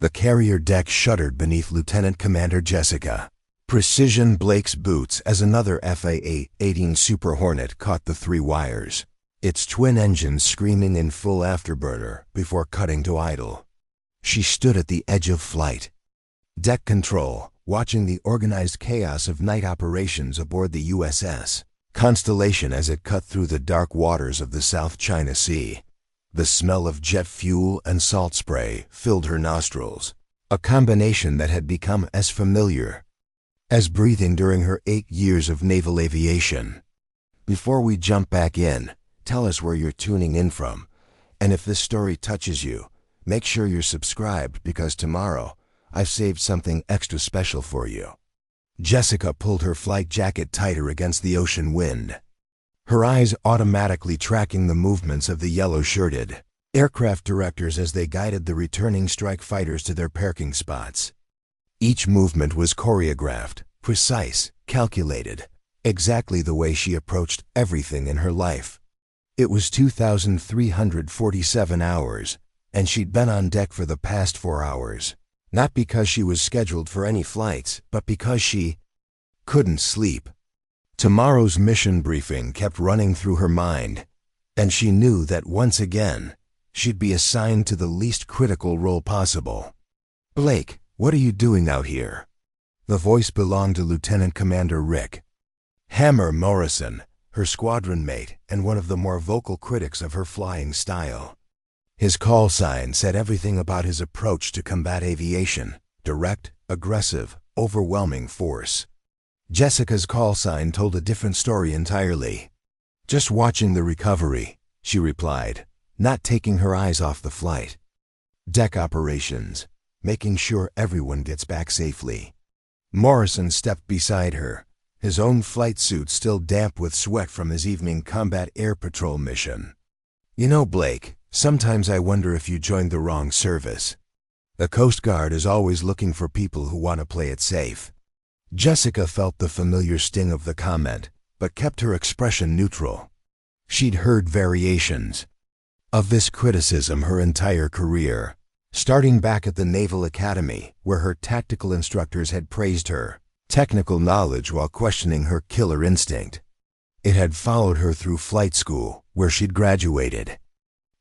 The carrier deck shuddered beneath Lieutenant Commander Jessica. Precision Blake's boots as another A-18 Super Hornet caught the three wires, its twin engines screaming in full afterburner before cutting to idle. She stood at the edge of flight. Deck control, watching the organized chaos of night operations aboard the USS Constellation as it cut through the dark waters of the South China Sea. The smell of jet fuel and salt spray filled her nostrils, a combination that had become as familiar as breathing during her 8 years of naval aviation. Before we jump back in, tell us where you're tuning in from, and if this story touches you, make sure you're subscribed because tomorrow I've saved something extra special for you. Jessica pulled her flight jacket tighter against the ocean wind, her eyes automatically tracking the movements of the yellow-shirted aircraft directors as they guided the returning strike fighters to their parking spots. Each movement was choreographed, precise, calculated, exactly the way she approached everything in her life. It was 2,347 hours, and she'd been on deck for the past 4 hours. Not because she was scheduled for any flights, but because she couldn't sleep. Tomorrow's mission briefing kept running through her mind, and she knew that once again, she'd be assigned to the least critical role possible. "Blake, what are you doing out here?" The voice belonged to Lieutenant Commander Rick Hammer Morrison, her squadron mate and one of the more vocal critics of her flying style. His call sign said everything about his approach to combat aviation: direct, aggressive, overwhelming force. Jessica's call sign told a different story entirely. "Just watching the recovery," she replied, not taking her eyes off the flight. "Deck operations, making sure everyone gets back safely." Morrison stepped beside her, his own flight suit still damp with sweat from his evening combat air patrol mission. "You know, Blake, sometimes I wonder if you joined the wrong service. The Coast Guard is always looking for people who want to play it safe." Jessica felt the familiar sting of the comment, but kept her expression neutral. She'd heard variations of this criticism her entire career, starting back at the Naval Academy, where her tactical instructors had praised her technical knowledge while questioning her killer instinct. It had followed her through flight school, where she'd graduated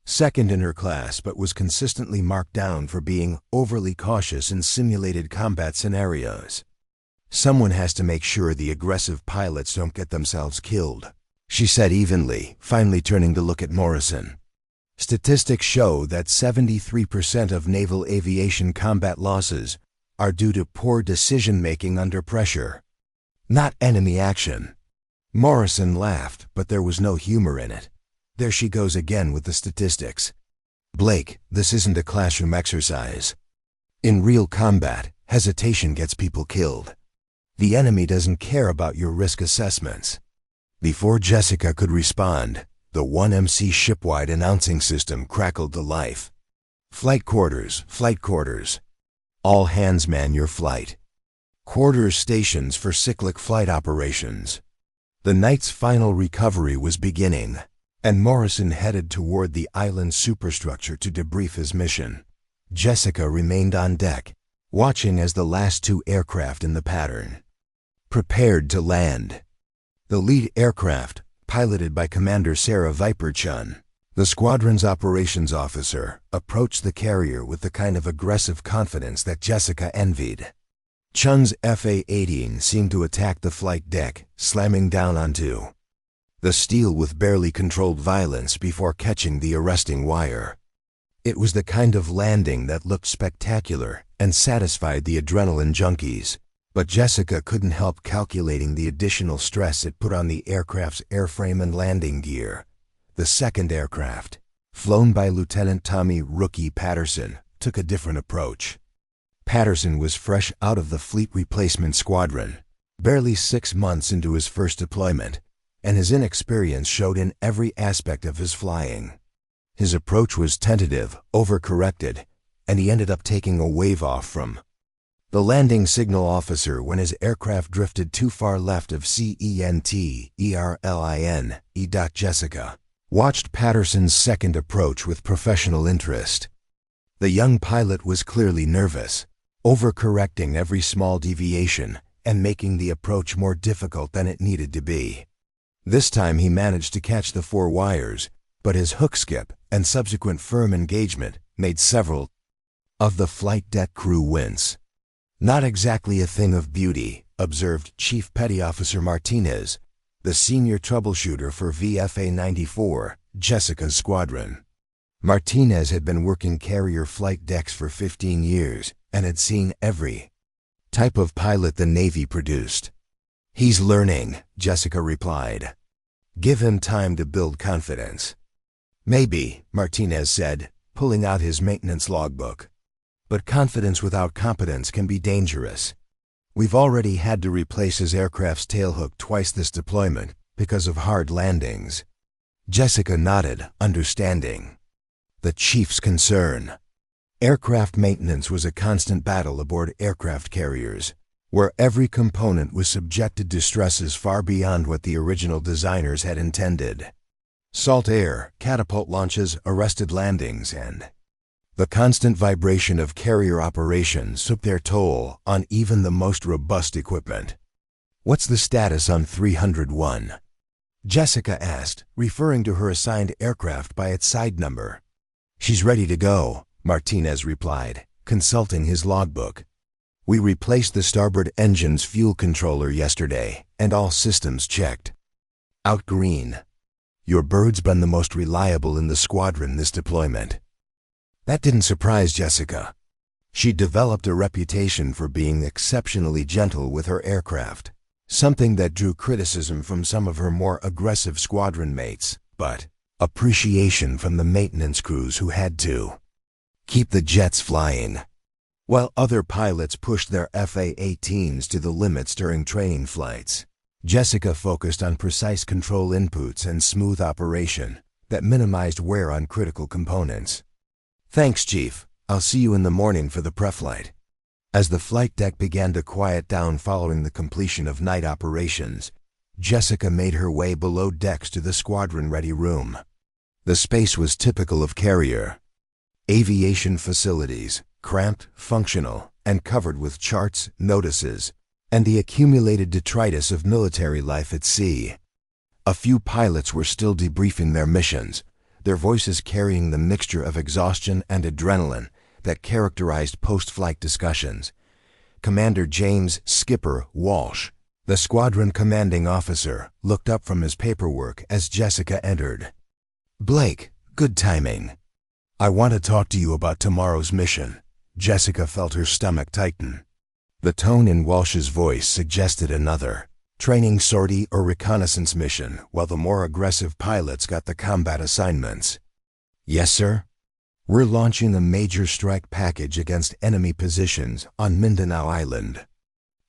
second in her class but was consistently marked down for being overly cautious in simulated combat scenarios. "Someone has to make sure the aggressive pilots don't get themselves killed," she said evenly, finally turning to look at Morrison. "Statistics show that 73% of naval aviation combat losses are due to poor decision-making under pressure, not enemy action." Morrison laughed, but there was no humor in it. There she goes again with the statistics. "Blake, this isn't a classroom exercise. In real combat, hesitation gets people killed. The enemy doesn't care about your risk assessments." Before Jessica could respond, the 1MC shipwide announcing system crackled to life. "Flight quarters, flight quarters. All hands man your flight. Quarters stations for cyclic flight operations." The night's final recovery was beginning, and Morrison headed toward the island superstructure to debrief his mission. Jessica remained on deck, watching as the last 2 aircraft in the pattern prepared to land. The lead aircraft, piloted by Commander Sarah Viper Chun, the squadron's operations officer, approached the carrier with the kind of aggressive confidence that Jessica envied. Chun's F-A-18 seemed to attack the flight deck, slamming down onto the steel with barely controlled violence before catching the arresting wire. It was the kind of landing that looked spectacular and satisfied the adrenaline junkies, but Jessica couldn't help calculating the additional stress it put on the aircraft's airframe and landing gear. The second aircraft, flown by Lieutenant Tommy "Rookie" Patterson, took a different approach. Patterson was fresh out of the Fleet Replacement Squadron, barely 6 months into his first deployment, and his inexperience showed in every aspect of his flying. His approach was tentative, overcorrected, and he ended up taking a wave off from the landing signal officer when his aircraft drifted too far left of CENT ERLIN. Jessica watched Patterson's second approach with professional interest. The young pilot was clearly nervous, overcorrecting every small deviation and making the approach more difficult than it needed to be. This time he managed to catch the 4 wires, but his hook skip and subsequent firm engagement made several of the flight deck crew wince. "Not exactly a thing of beauty," observed Chief Petty Officer Martinez, the senior troubleshooter for VFA 94, Jessica's squadron. Martinez had been working carrier flight decks for 15 years and had seen every type of pilot the Navy produced. "He's learning," Jessica replied. "Give him time to build confidence." "Maybe," Martinez said, pulling out his maintenance logbook. "But confidence without competence can be dangerous. We've already had to replace his aircraft's tailhook twice this deployment because of hard landings." Jessica nodded, understanding the chief's concern. Aircraft maintenance was a constant battle aboard aircraft carriers, where every component was subjected to stresses far beyond what the original designers had intended. Salt air, catapult launches, arrested landings, and the constant vibration of carrier operations took their toll on even the most robust equipment. "What's the status on 301? Jessica asked, referring to her assigned aircraft by its side number. "She's ready to go," Martinez replied, consulting his logbook. "We replaced the starboard engine's fuel controller yesterday, and all systems checked out green. Your bird's been the most reliable in the squadron this deployment." That didn't surprise Jessica. She developed a reputation for being exceptionally gentle with her aircraft, something that drew criticism from some of her more aggressive squadron mates, but appreciation from the maintenance crews who had to keep the jets flying. While other pilots pushed their A-18s to the limits during training flights, Jessica focused on precise control inputs and smooth operation that minimized wear on critical components. "Thanks, Chief. I'll see you in the morning for the preflight." As the flight deck began to quiet down following the completion of night operations, Jessica made her way below decks to the squadron-ready room. The space was typical of carrier aviation facilities, cramped, functional, and covered with charts, notices, and the accumulated detritus of military life at sea. A few pilots were still debriefing their missions, their voices carrying the mixture of exhaustion and adrenaline that characterized post-flight discussions. Commander James "Skipper" Walsh, the squadron commanding officer, looked up from his paperwork as Jessica entered. "Blake, good timing. I want to talk to you about tomorrow's mission." Jessica felt her stomach tighten. The tone in Walsh's voice suggested another training sortie or reconnaissance mission, while the more aggressive pilots got the combat assignments. "Yes, sir. We're launching a major strike package against enemy positions on Mindanao Island.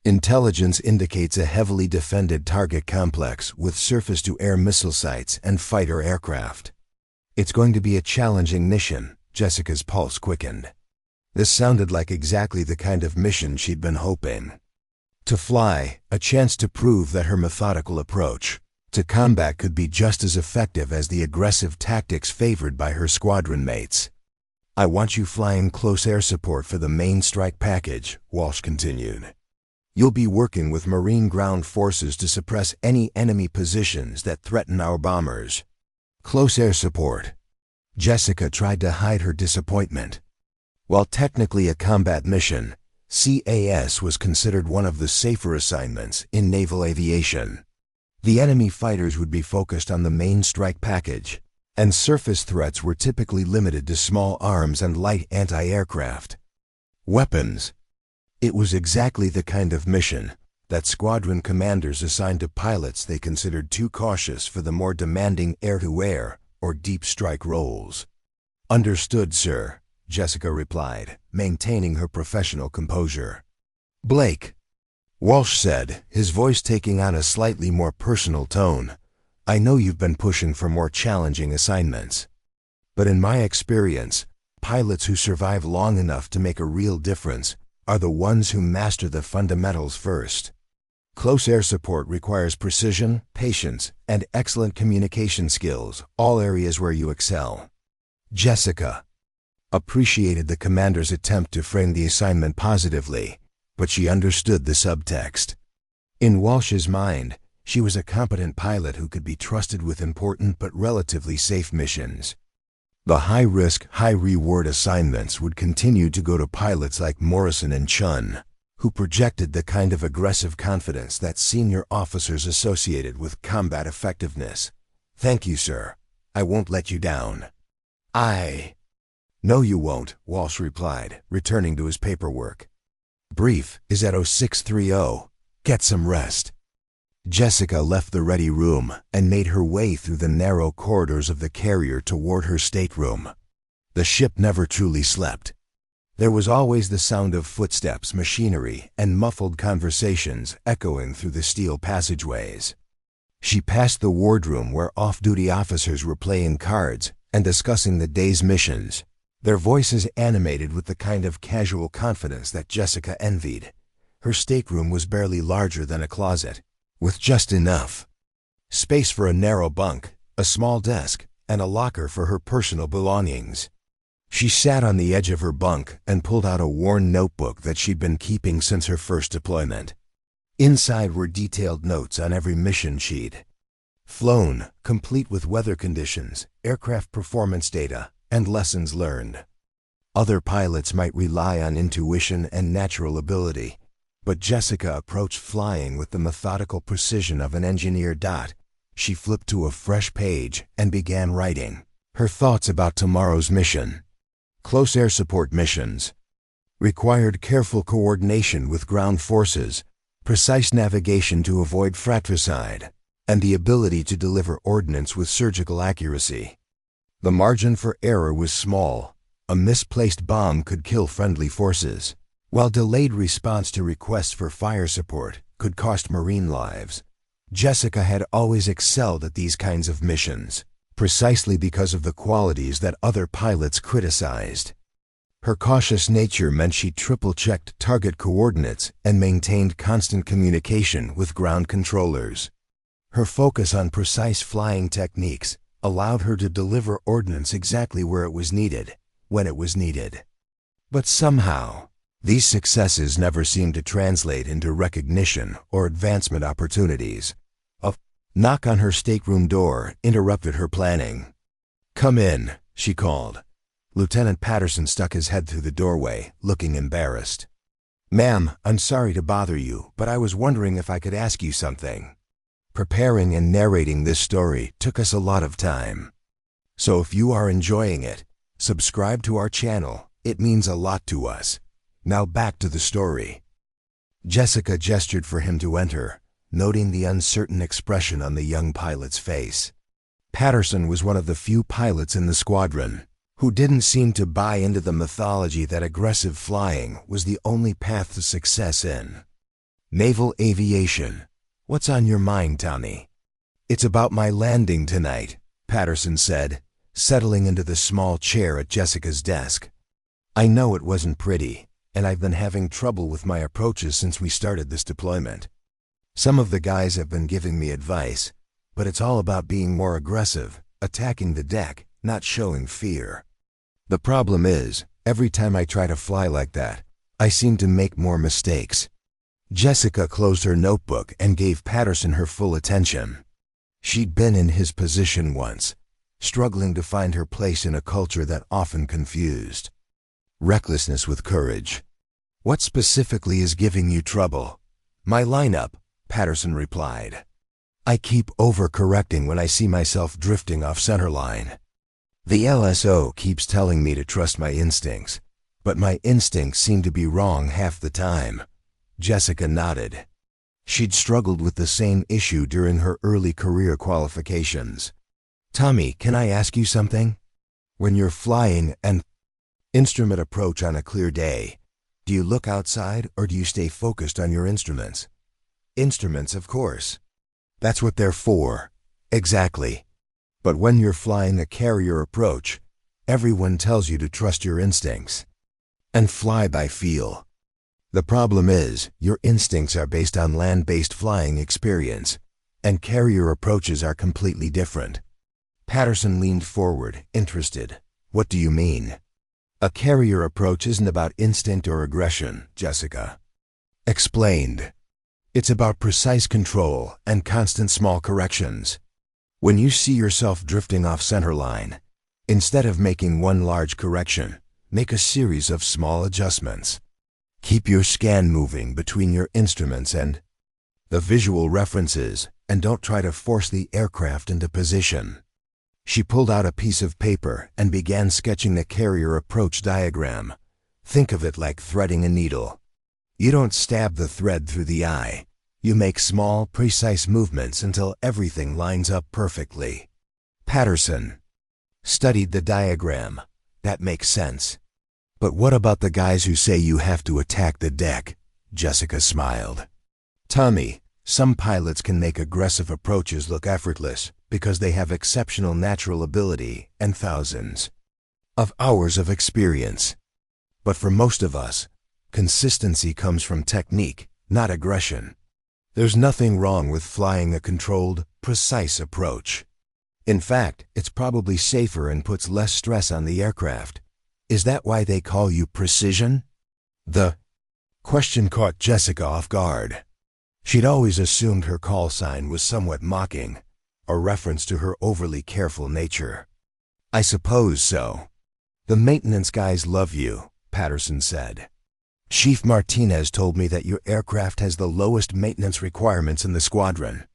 Intelligence indicates a heavily defended target complex with surface-to-air missile sites and fighter aircraft. It's going to be a challenging mission." Jessica's pulse quickened. This sounded like exactly the kind of mission she'd been hoping to fly, a chance to prove that her methodical approach to combat could be just as effective as the aggressive tactics favored by her squadron mates. "I want you flying close air support for the main strike package," Walsh continued. "You'll be working with Marine ground forces to suppress any enemy positions that threaten our bombers." Close air support. Jessica tried to hide her disappointment. While technically a combat mission, CAS was considered one of the safer assignments in naval aviation. The enemy fighters would be focused on the main strike package, and surface threats were typically limited to small arms and light anti-aircraft weapons. It was exactly the kind of mission that squadron commanders assigned to pilots they considered too cautious for the more demanding air-to-air or deep strike roles. "Understood, sir," Jessica replied, maintaining her professional composure. "Blake," Walsh said, his voice taking on a slightly more personal tone, "I know you've been pushing for more challenging assignments. But in my experience, pilots who survive long enough to make a real difference are the ones who master the fundamentals first. Close air support requires precision, patience, and excellent communication skills, all areas where you excel." "Jessica, appreciated the commander's attempt to frame the assignment positively, but she understood the subtext. In Walsh's mind, she was a competent pilot who could be trusted with important but relatively safe missions. The high-risk, high-reward assignments would continue to go to pilots like Morrison and Chun, who projected the kind of aggressive confidence that senior officers associated with combat effectiveness. "Thank you, sir. I won't let you down." "No, you won't," Walsh replied, returning to his paperwork. "Brief is at 0630. Get some rest." Jessica left the ready room and made her way through the narrow corridors of the carrier toward her stateroom. The ship never truly slept. There was always the sound of footsteps, machinery, and muffled conversations echoing through the steel passageways. She passed the wardroom where off-duty officers were playing cards and discussing the day's missions, their voices animated with the kind of casual confidence that Jessica envied. Her stateroom was barely larger than a closet, with just enough space for a narrow bunk, a small desk, and a locker for her personal belongings. She sat on the edge of her bunk and pulled out a worn notebook that she'd been keeping since her first deployment. Inside were detailed notes on every mission she'd flown, complete with weather conditions, aircraft performance data, and lessons learned. Other pilots might rely on intuition and natural ability, but Jessica approached flying with the methodical precision of an engineer. She flipped to a fresh page and began writing her thoughts about tomorrow's mission. Close air support missions required careful coordination with ground forces, precise navigation to avoid fratricide, and the ability to deliver ordnance with surgical accuracy. The margin for error was small. A misplaced bomb could kill friendly forces, while delayed response to requests for fire support could cost Marine lives. Jessica had always excelled at these kinds of missions, precisely because of the qualities that other pilots criticized. Her cautious nature meant she triple-checked target coordinates and maintained constant communication with ground controllers. Her focus on precise flying techniques allowed her to deliver ordnance exactly where it was needed, when it was needed. But somehow, these successes never seemed to translate into recognition or advancement opportunities. A knock on her stateroom door interrupted her planning. "Come in," she called. Lieutenant Patterson stuck his head through the doorway, looking embarrassed. "Ma'am, I'm sorry to bother you, but I was wondering if I could ask you something. Preparing and narrating this story took us a lot of time. So if you are enjoying it, subscribe to our channel. It means a lot to us. Now back to the story." Jessica gestured for him to enter, noting the uncertain expression on the young pilot's face. Patterson was one of the few pilots in the squadron who didn't seem to buy into the mythology that aggressive flying was the only path to success in naval aviation. "What's on your mind, Tommy?" "It's about my landing tonight," Patterson said, settling into the small chair at Jessica's desk. "I know it wasn't pretty, and I've been having trouble with my approaches since we started this deployment. Some of the guys have been giving me advice, but it's all about being more aggressive, attacking the deck, not showing fear. The problem is, every time I try to fly like that, I seem to make more mistakes." Jessica closed her notebook and gave Patterson her full attention. She'd been in his position once, struggling to find her place in a culture that often confused recklessness with courage. "What specifically is giving you trouble?" "My lineup," Patterson replied. "I keep overcorrecting when I see myself drifting off centerline. The LSO keeps telling me to trust my instincts, but my instincts seem to be wrong half the time." Jessica nodded. She'd struggled with the same issue during her early career qualifications. "Tommy, can I ask you something? When you're flying an instrument approach on a clear day, do you look outside or do you stay focused on your instruments?" "Instruments, of course. That's what they're for." "Exactly. But when you're flying a carrier approach, everyone tells you to trust your instincts and fly by feel. The problem is, your instincts are based on land-based flying experience, and carrier approaches are completely different." Patterson leaned forward, interested. "What do you mean?" A carrier approach isn't about instinct or aggression, Jessica explained. It's about precise control and constant small corrections. When you see yourself drifting off center line, instead of making one large correction, make a series of small adjustments. Keep your scan moving between your instruments and the visual references, and don't try to force the aircraft into position. She pulled out a piece of paper and began sketching the carrier approach diagram. Think of it like threading a needle. You don't stab the thread through the eye. You make small, precise movements until everything lines up perfectly. Patterson studied the diagram. That makes sense. But what about the guys who say you have to attack the deck? Jessica smiled. Tommy, some pilots can make aggressive approaches look effortless because they have exceptional natural ability and thousands of hours of experience. But for most of us, consistency comes from technique, not aggression. There's nothing wrong with flying a controlled, precise approach. In fact, it's probably safer and puts less stress on the aircraft. Is that why they call you Precision? The question caught Jessica off guard. She'd always assumed her call sign was somewhat mocking, a reference to her overly careful nature. I suppose so. The maintenance guys love you, Patterson said. Chief Martinez told me that your aircraft has the lowest maintenance requirements in the squadron.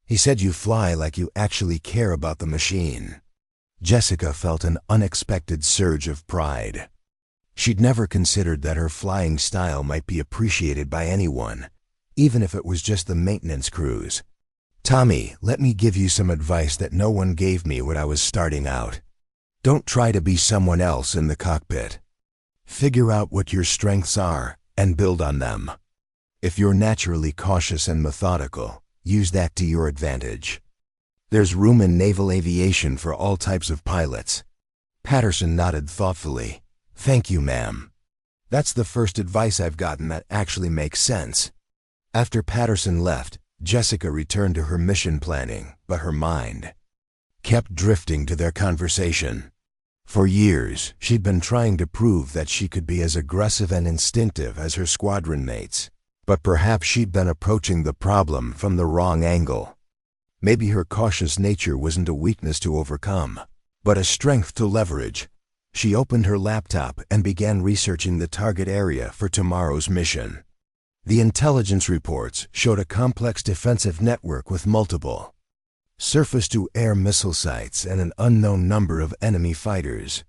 He said you fly like you actually care about the machine. Jessica felt an unexpected surge of pride. She'd never considered that her flying style might be appreciated by anyone, even if it was just the maintenance crews. Tommy, let me give you some advice that no one gave me when I was starting out. Don't try to be someone else in the cockpit. Figure out what your strengths are and build on them. If you're naturally cautious and methodical, use that to your advantage. There's room in naval aviation for all types of pilots. Patterson nodded thoughtfully. Thank you, ma'am. That's the first advice I've gotten that actually makes sense. After Patterson left, Jessica returned to her mission planning, but her mind kept drifting to their conversation. For years, she'd been trying to prove that she could be as aggressive and instinctive as her squadron mates, but perhaps she'd been approaching the problem from the wrong angle. Maybe her cautious nature wasn't a weakness to overcome, but a strength to leverage. She opened her laptop and began researching the target area for tomorrow's mission. The intelligence reports showed a complex defensive network with multiple surface-to-air missile sites and an unknown number of enemy fighters.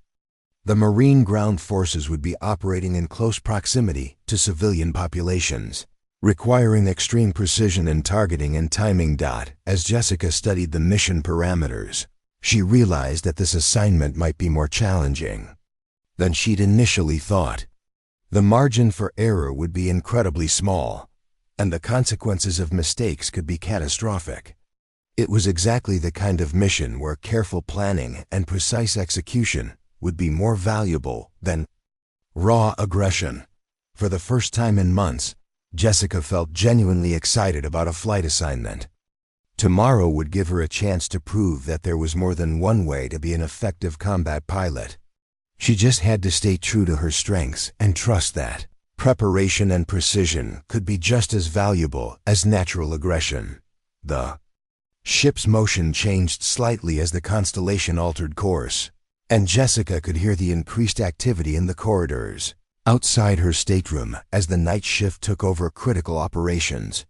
The Marine ground forces would be operating in close proximity to civilian populations, requiring extreme precision in targeting and timing. As Jessica studied the mission parameters, she realized that this assignment might be more challenging than she'd initially thought. The margin for error would be incredibly small, and the consequences of mistakes could be catastrophic. It was exactly the kind of mission where careful planning and precise execution would be more valuable than raw aggression. For the first time in months, Jessica felt genuinely excited about a flight assignment. Tomorrow would give her a chance to prove that there was more than one way to be an effective combat pilot. She just had to stay true to her strengths and trust that preparation and precision could be just as valuable as natural aggression. The ship's motion changed slightly as the constellation altered course, and Jessica could hear the increased activity in the corridors outside her stateroom as the night shift took over critical operations.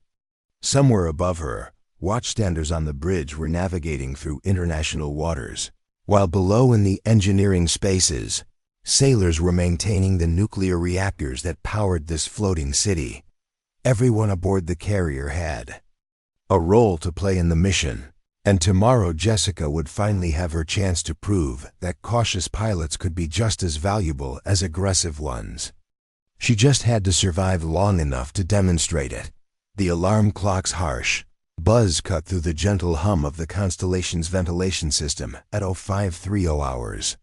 Somewhere above her, watchstanders on the bridge were navigating through international waters, while below in the engineering spaces, sailors were maintaining the nuclear reactors that powered this floating city. Everyone aboard the carrier had a role to play in the mission, and tomorrow Jessica would finally have her chance to prove that cautious pilots could be just as valuable as aggressive ones. She just had to survive long enough to demonstrate it. The alarm clock's harsh buzz cut through the gentle hum of the constellation's ventilation system at 0530 hours.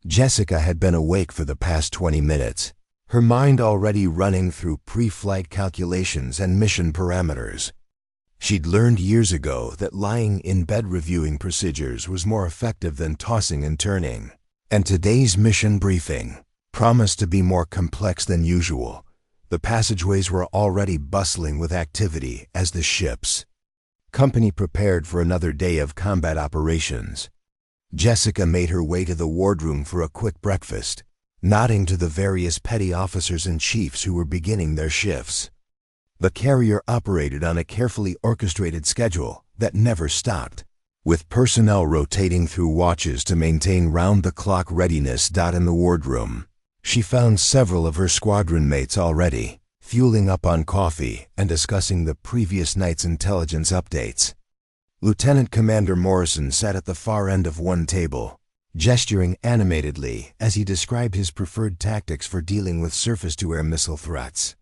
Jessica had been awake for the past 20 minutes, her mind already running through pre-flight calculations and mission parameters. She'd learned years ago that lying in bed reviewing procedures was more effective than tossing and turning. And today's mission briefing promised to be more complex than usual. The passageways were already bustling with activity as the ship's company prepared for another day of combat operations. Jessica made her way to the wardroom for a quick breakfast, nodding to the various petty officers and chiefs who were beginning their shifts. The carrier operated on a carefully orchestrated schedule that never stopped, with personnel rotating through watches to maintain round-the-clock readiness. In the wardroom, she found several of her squadron mates already, fueling up on coffee and discussing the previous night's intelligence updates. Lieutenant Commander Morrison sat at the far end of one table, gesturing animatedly as he described his preferred tactics for dealing with surface-to-air missile threats.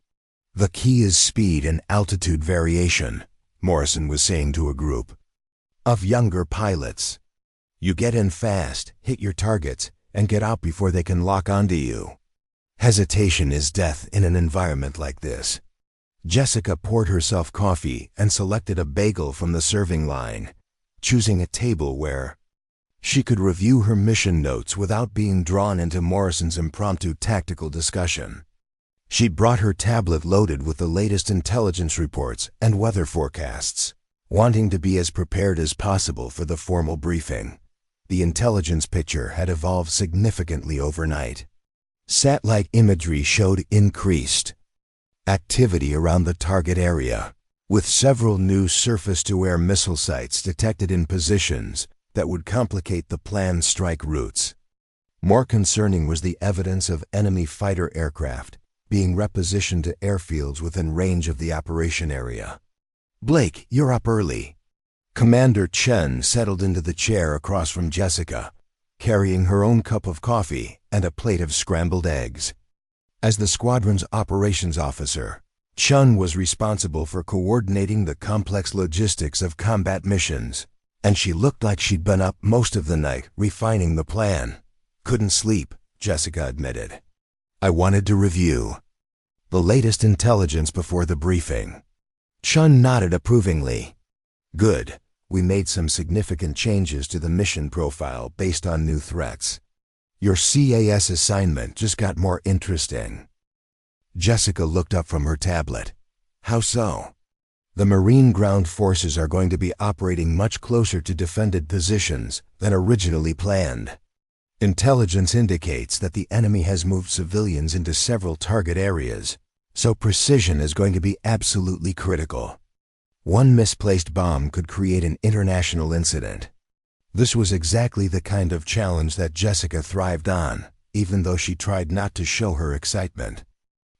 "The key is speed and altitude variation," Morrison was saying to a group of younger pilots. "You get in fast, hit your targets, and get out before they can lock onto you. Hesitation is death in an environment like this." Jessica poured herself coffee and selected a bagel from the serving line, choosing a table where she could review her mission notes without being drawn into Morrison's impromptu tactical discussion. She brought her tablet loaded with the latest intelligence reports and weather forecasts, wanting to be as prepared as possible for the formal briefing. The intelligence picture had evolved significantly overnight. Satellite imagery showed increased activity around the target area, with several new surface-to-air missile sites detected in positions that would complicate the planned strike routes. More concerning was the evidence of enemy fighter aircraft being repositioned to airfields within range of the operation area. "Blake, you're up early." Commander Chen settled into the chair across from Jessica, carrying her own cup of coffee and a plate of scrambled eggs. As the squadron's operations officer, Chen was responsible for coordinating the complex logistics of combat missions, and she looked like she'd been up most of the night refining the plan. "Couldn't sleep," Jessica admitted. "I wanted to review the latest intelligence before the briefing." Chen nodded approvingly. "Good. We made some significant changes to the mission profile based on new threats. Your CAS assignment just got more interesting." Jessica looked up from her tablet. "How so?" "The Marine ground forces are going to be operating much closer to defended positions than originally planned. Intelligence indicates that the enemy has moved civilians into several target areas, so precision is going to be absolutely critical. One misplaced bomb could create an international incident." This was exactly the kind of challenge that Jessica thrived on, even though she tried not to show her excitement.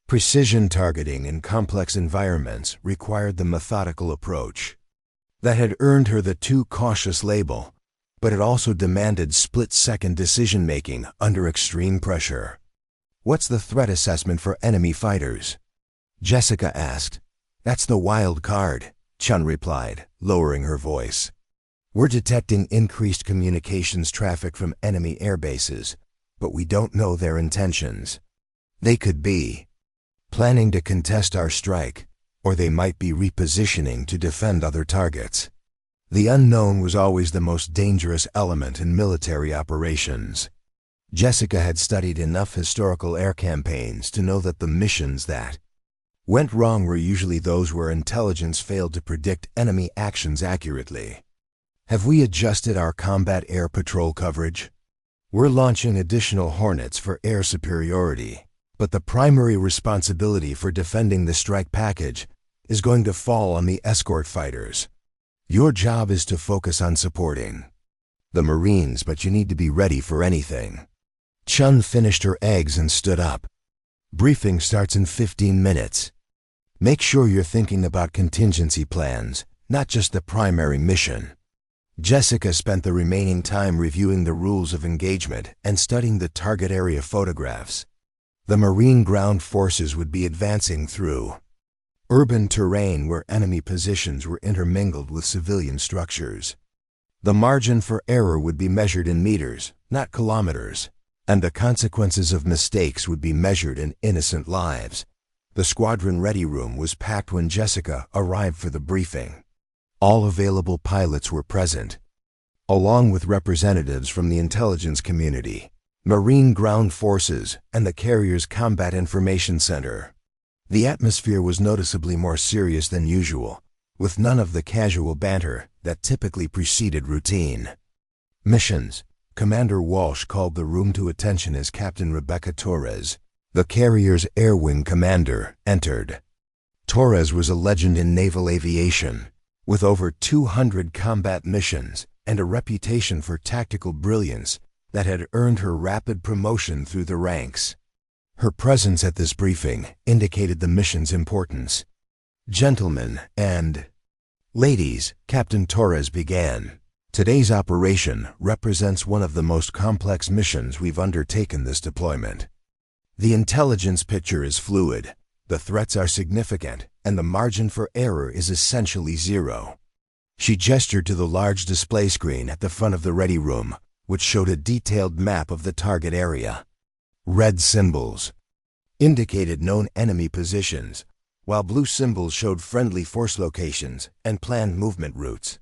Precision targeting in complex environments required the methodical approach that had earned her the too cautious label, but it also demanded split-second decision-making under extreme pressure. "What's the threat assessment for enemy fighters?" Jessica asked. "That's the wild card," Chun replied, lowering her voice. "We're detecting increased communications traffic from enemy airbases, but we don't know their intentions. They could be planning to contest our strike, or they might be repositioning to defend other targets. The unknown was always the most dangerous element in military operations." Jessica had studied enough historical air campaigns to know that the missions that went wrong were usually those where intelligence failed to predict enemy actions accurately. "Have we adjusted our combat air patrol coverage?" "We're launching additional Hornets for air superiority, but the primary responsibility for defending the strike package is going to fall on the escort fighters. Your job is to focus on supporting the Marines, but you need to be ready for anything." Chun finished her eggs and stood up. "Briefing starts in 15 minutes. Make sure you're thinking about contingency plans, not just the primary mission." Jessica spent the remaining time reviewing the rules of engagement and studying the target area photographs. The Marine ground forces would be advancing through urban terrain where enemy positions were intermingled with civilian structures. The margin for error would be measured in meters, not kilometers, and the consequences of mistakes would be measured in innocent lives. The squadron ready room was packed when Jessica arrived for the briefing. All available pilots were present, along with representatives from the intelligence community. Marine Ground Forces, and the carrier's Combat Information Center. The atmosphere was noticeably more serious than usual, with none of the casual banter that typically preceded routine. Missions. Commander Walsh called the room to attention as Captain Rebecca Torres, the carrier's air wing commander, entered. Torres was a legend in naval aviation, with over 200 combat missions and a reputation for tactical brilliance that had earned her rapid promotion through the ranks. Her presence at this briefing indicated the mission's importance. "Gentlemen and ladies," Captain Torres began, "today's operation represents one of the most complex missions we've undertaken this deployment. The intelligence picture is fluid, the threats are significant, and the margin for error is essentially zero." She gestured to the large display screen at the front of the ready room, which showed a detailed map of the target area. Red symbols indicated known enemy positions, while blue symbols showed friendly force locations and planned movement routes.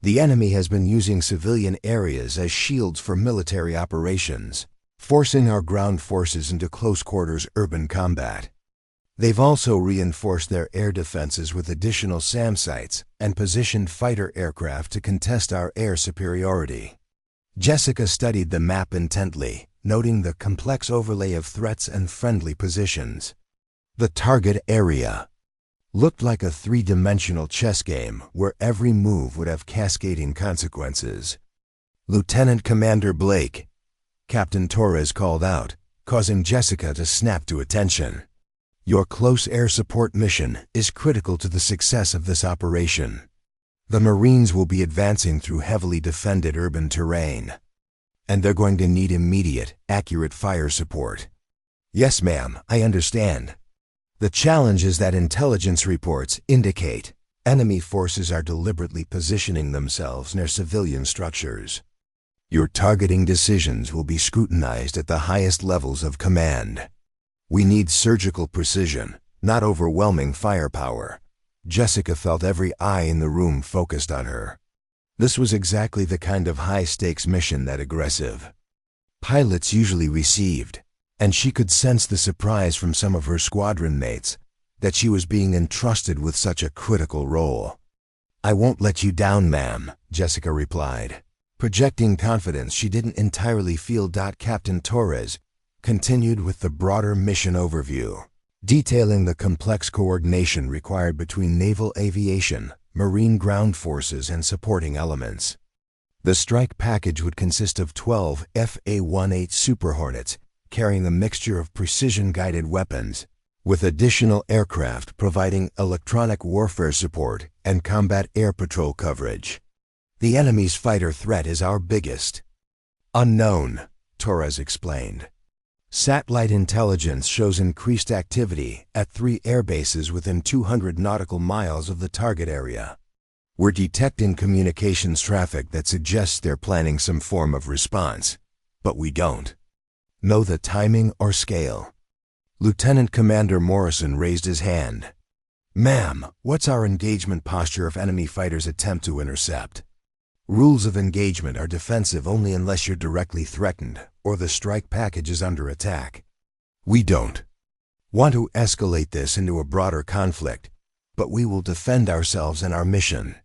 The enemy has been using civilian areas as shields for military operations, forcing our ground forces into close-quarters urban combat. They've also reinforced their air defenses with additional SAM sites and positioned fighter aircraft to contest our air superiority. Jessica studied the map intently, noting the complex overlay of threats and friendly positions. The target area looked like a three-dimensional chess game where every move would have cascading consequences. "Lieutenant Commander Blake," Captain Torres called out, causing Jessica to snap to attention. "Your close air support mission is critical to the success of this operation. The Marines will be advancing through heavily defended urban terrain, and they're going to need immediate, accurate fire support." "Yes, ma'am, I understand. The challenge is that intelligence reports indicate enemy forces are deliberately positioning themselves near civilian structures. Your targeting decisions will be scrutinized at the highest levels of command. We need surgical precision, not overwhelming firepower." Jessica felt every eye in the room focused on her. This was exactly the kind of high-stakes mission that aggressive pilots usually received, and she could sense the surprise from some of her squadron mates that she was being entrusted with such a critical role. "I won't let you down, ma'am," Jessica replied, projecting confidence she didn't entirely feel. Captain Torres continued with the broader mission overview, detailing the complex coordination required between naval aviation, marine ground forces, and supporting elements. The strike package would consist of 12 A-18 Super Hornets carrying a mixture of precision-guided weapons, with additional aircraft providing electronic warfare support and combat air patrol coverage. "The enemy's fighter threat is our biggest unknown," Torres explained. "Satellite intelligence shows increased activity at 3 airbases within 200 nautical miles of the target area. We're detecting communications traffic that suggests they're planning some form of response, but we don't know the timing or scale." Lieutenant Commander Morrison raised his hand. "Ma'am, what's our engagement posture if enemy fighters attempt to intercept?" "Rules of engagement are defensive only unless you're directly threatened or the strike package is under attack. We don't want to escalate this into a broader conflict, but we will defend ourselves and our mission."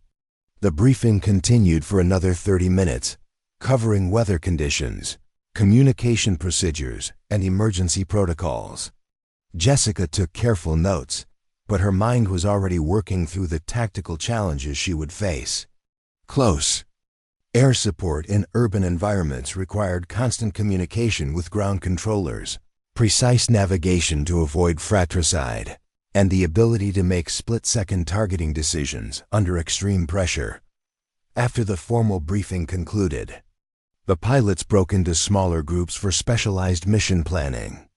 The briefing continued for another 30 minutes, covering weather conditions, communication procedures, and emergency protocols. Jessica took careful notes, but her mind was already working through the tactical challenges she would face. Close air support in urban environments required constant communication with ground controllers, precise navigation to avoid fratricide, and the ability to make split-second targeting decisions under extreme pressure. After the formal briefing concluded, the pilots broke into smaller groups for specialized mission planning.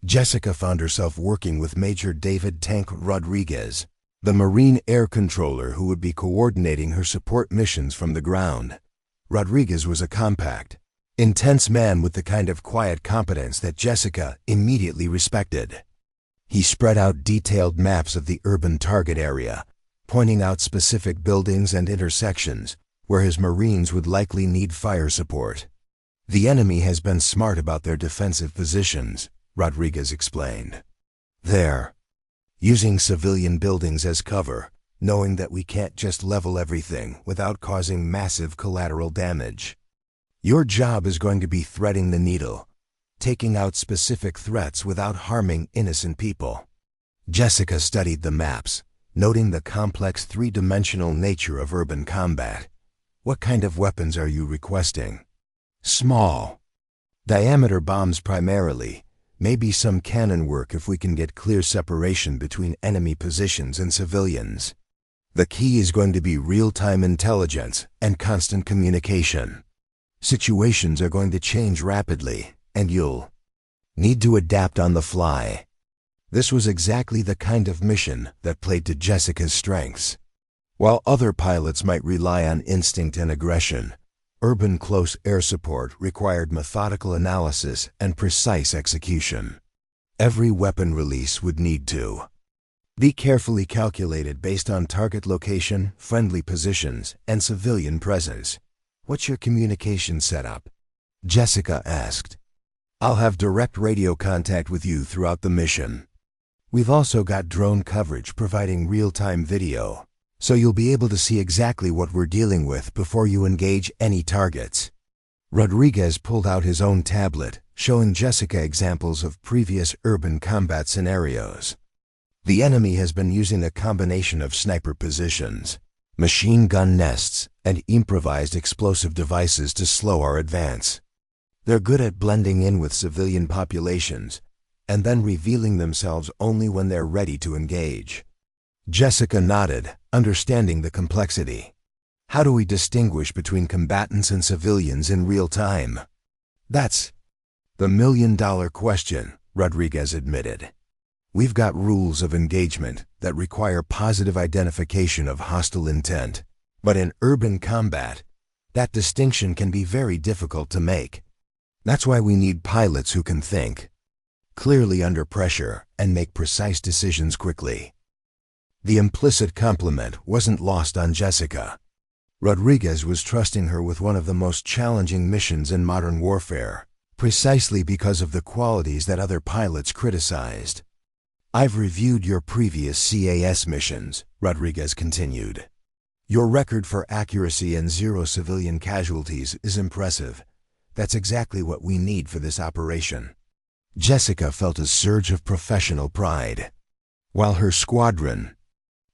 Jessica found herself working with Major David "Tank" Rodriguez, the Marine Air Controller who would be coordinating her support missions from the ground. Rodriguez was a compact, intense man with the kind of quiet competence that Jessica immediately respected. He spread out detailed maps of the urban target area, pointing out specific buildings and intersections where his Marines would likely need fire support. The enemy has been smart about their defensive positions, Rodriguez explained. They're using civilian buildings as cover, knowing that we can't just level everything without causing massive collateral damage. Your job is going to be threading the needle, taking out specific threats without harming innocent people. Jessica studied the maps, noting the complex three-dimensional nature of urban combat. What kind of weapons are you requesting? Small diameter bombs primarily, maybe some cannon work if we can get clear separation between enemy positions and civilians. The key is going to be real-time intelligence and constant communication. Situations are going to change rapidly, and you'll need to adapt on the fly. This was exactly the kind of mission that played to Jessica's strengths. While other pilots might rely on instinct and aggression, urban close air support required methodical analysis and precise execution. Every weapon release would need to be carefully calculated based on target location, friendly positions, and civilian presence. What's your communication setup? Jessica asked. I'll have direct radio contact with you throughout the mission. We've also got drone coverage providing real-time video, so you'll be able to see exactly what we're dealing with before you engage any targets. Rodriguez pulled out his own tablet, showing Jessica examples of previous urban combat scenarios. The enemy has been using a combination of sniper positions, machine gun nests, and improvised explosive devices to slow our advance. They're good at blending in with civilian populations and then revealing themselves only when they're ready to engage. Jessica nodded, understanding the complexity. How do we distinguish between combatants and civilians in real time? That's the million-dollar question, Rodriguez admitted. We've got rules of engagement that require positive identification of hostile intent, but in urban combat, that distinction can be very difficult to make. That's why we need pilots who can think clearly under pressure and make precise decisions quickly. The implicit compliment wasn't lost on Jessica. Rodriguez was trusting her with one of the most challenging missions in modern warfare, precisely because of the qualities that other pilots criticized. I've reviewed your previous CAS missions, Rodriguez continued. Your record for accuracy and zero civilian casualties is impressive. That's exactly what we need for this operation. Jessica felt a surge of professional pride. While her squadron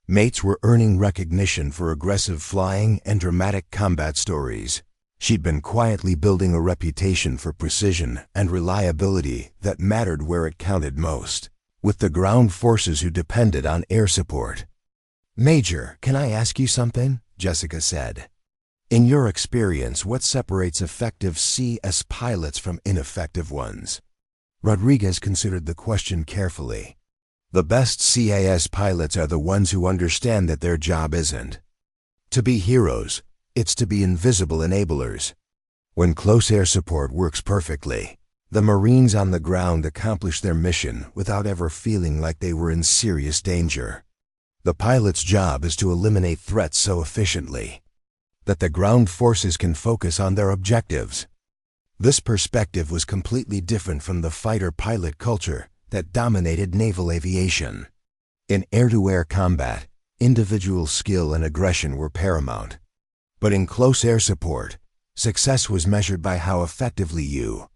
mates were earning recognition for aggressive flying and dramatic combat stories, she'd been quietly building a reputation for precision and reliability that mattered where it counted most, with the ground forces who depended on air support. Major, can I ask you something? Jessica said. In your experience, what separates effective CS pilots from ineffective ones? Rodriguez considered the question carefully. The best CAS pilots are the ones who understand that their job isn't to be heroes, it's to be invisible enablers. When close air support works perfectly, the Marines on the ground accomplish their mission without ever feeling like they were in serious danger. The pilot's job is to eliminate threats so efficiently that the ground forces can focus on their objectives. This perspective was completely different from the fighter-pilot culture that dominated naval aviation. In air-to-air combat, individual skill and aggression were paramount. But in close air support, success was measured by how effectively you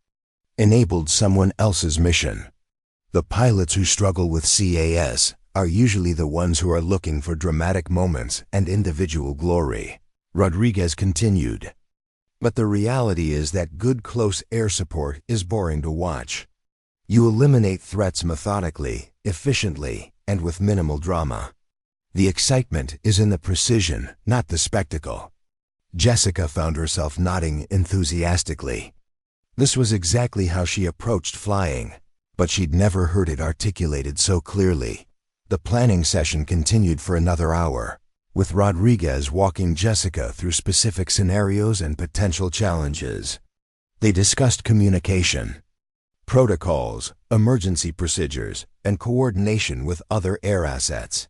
enabled someone else's mission. The pilots who struggle with CAS are usually the ones who are looking for dramatic moments and individual glory. Rodriguez continued. But the reality is that good close air support is boring to watch. You eliminate threats methodically, efficiently, and with minimal drama. The excitement is in the precision, not the spectacle. Jessica found herself nodding enthusiastically. This was exactly how she approached flying, but she'd never heard it articulated so clearly. The planning session continued for another hour, with Rodriguez walking Jessica through specific scenarios and potential challenges. They discussed communication, protocols, emergency procedures, and coordination with other air assets.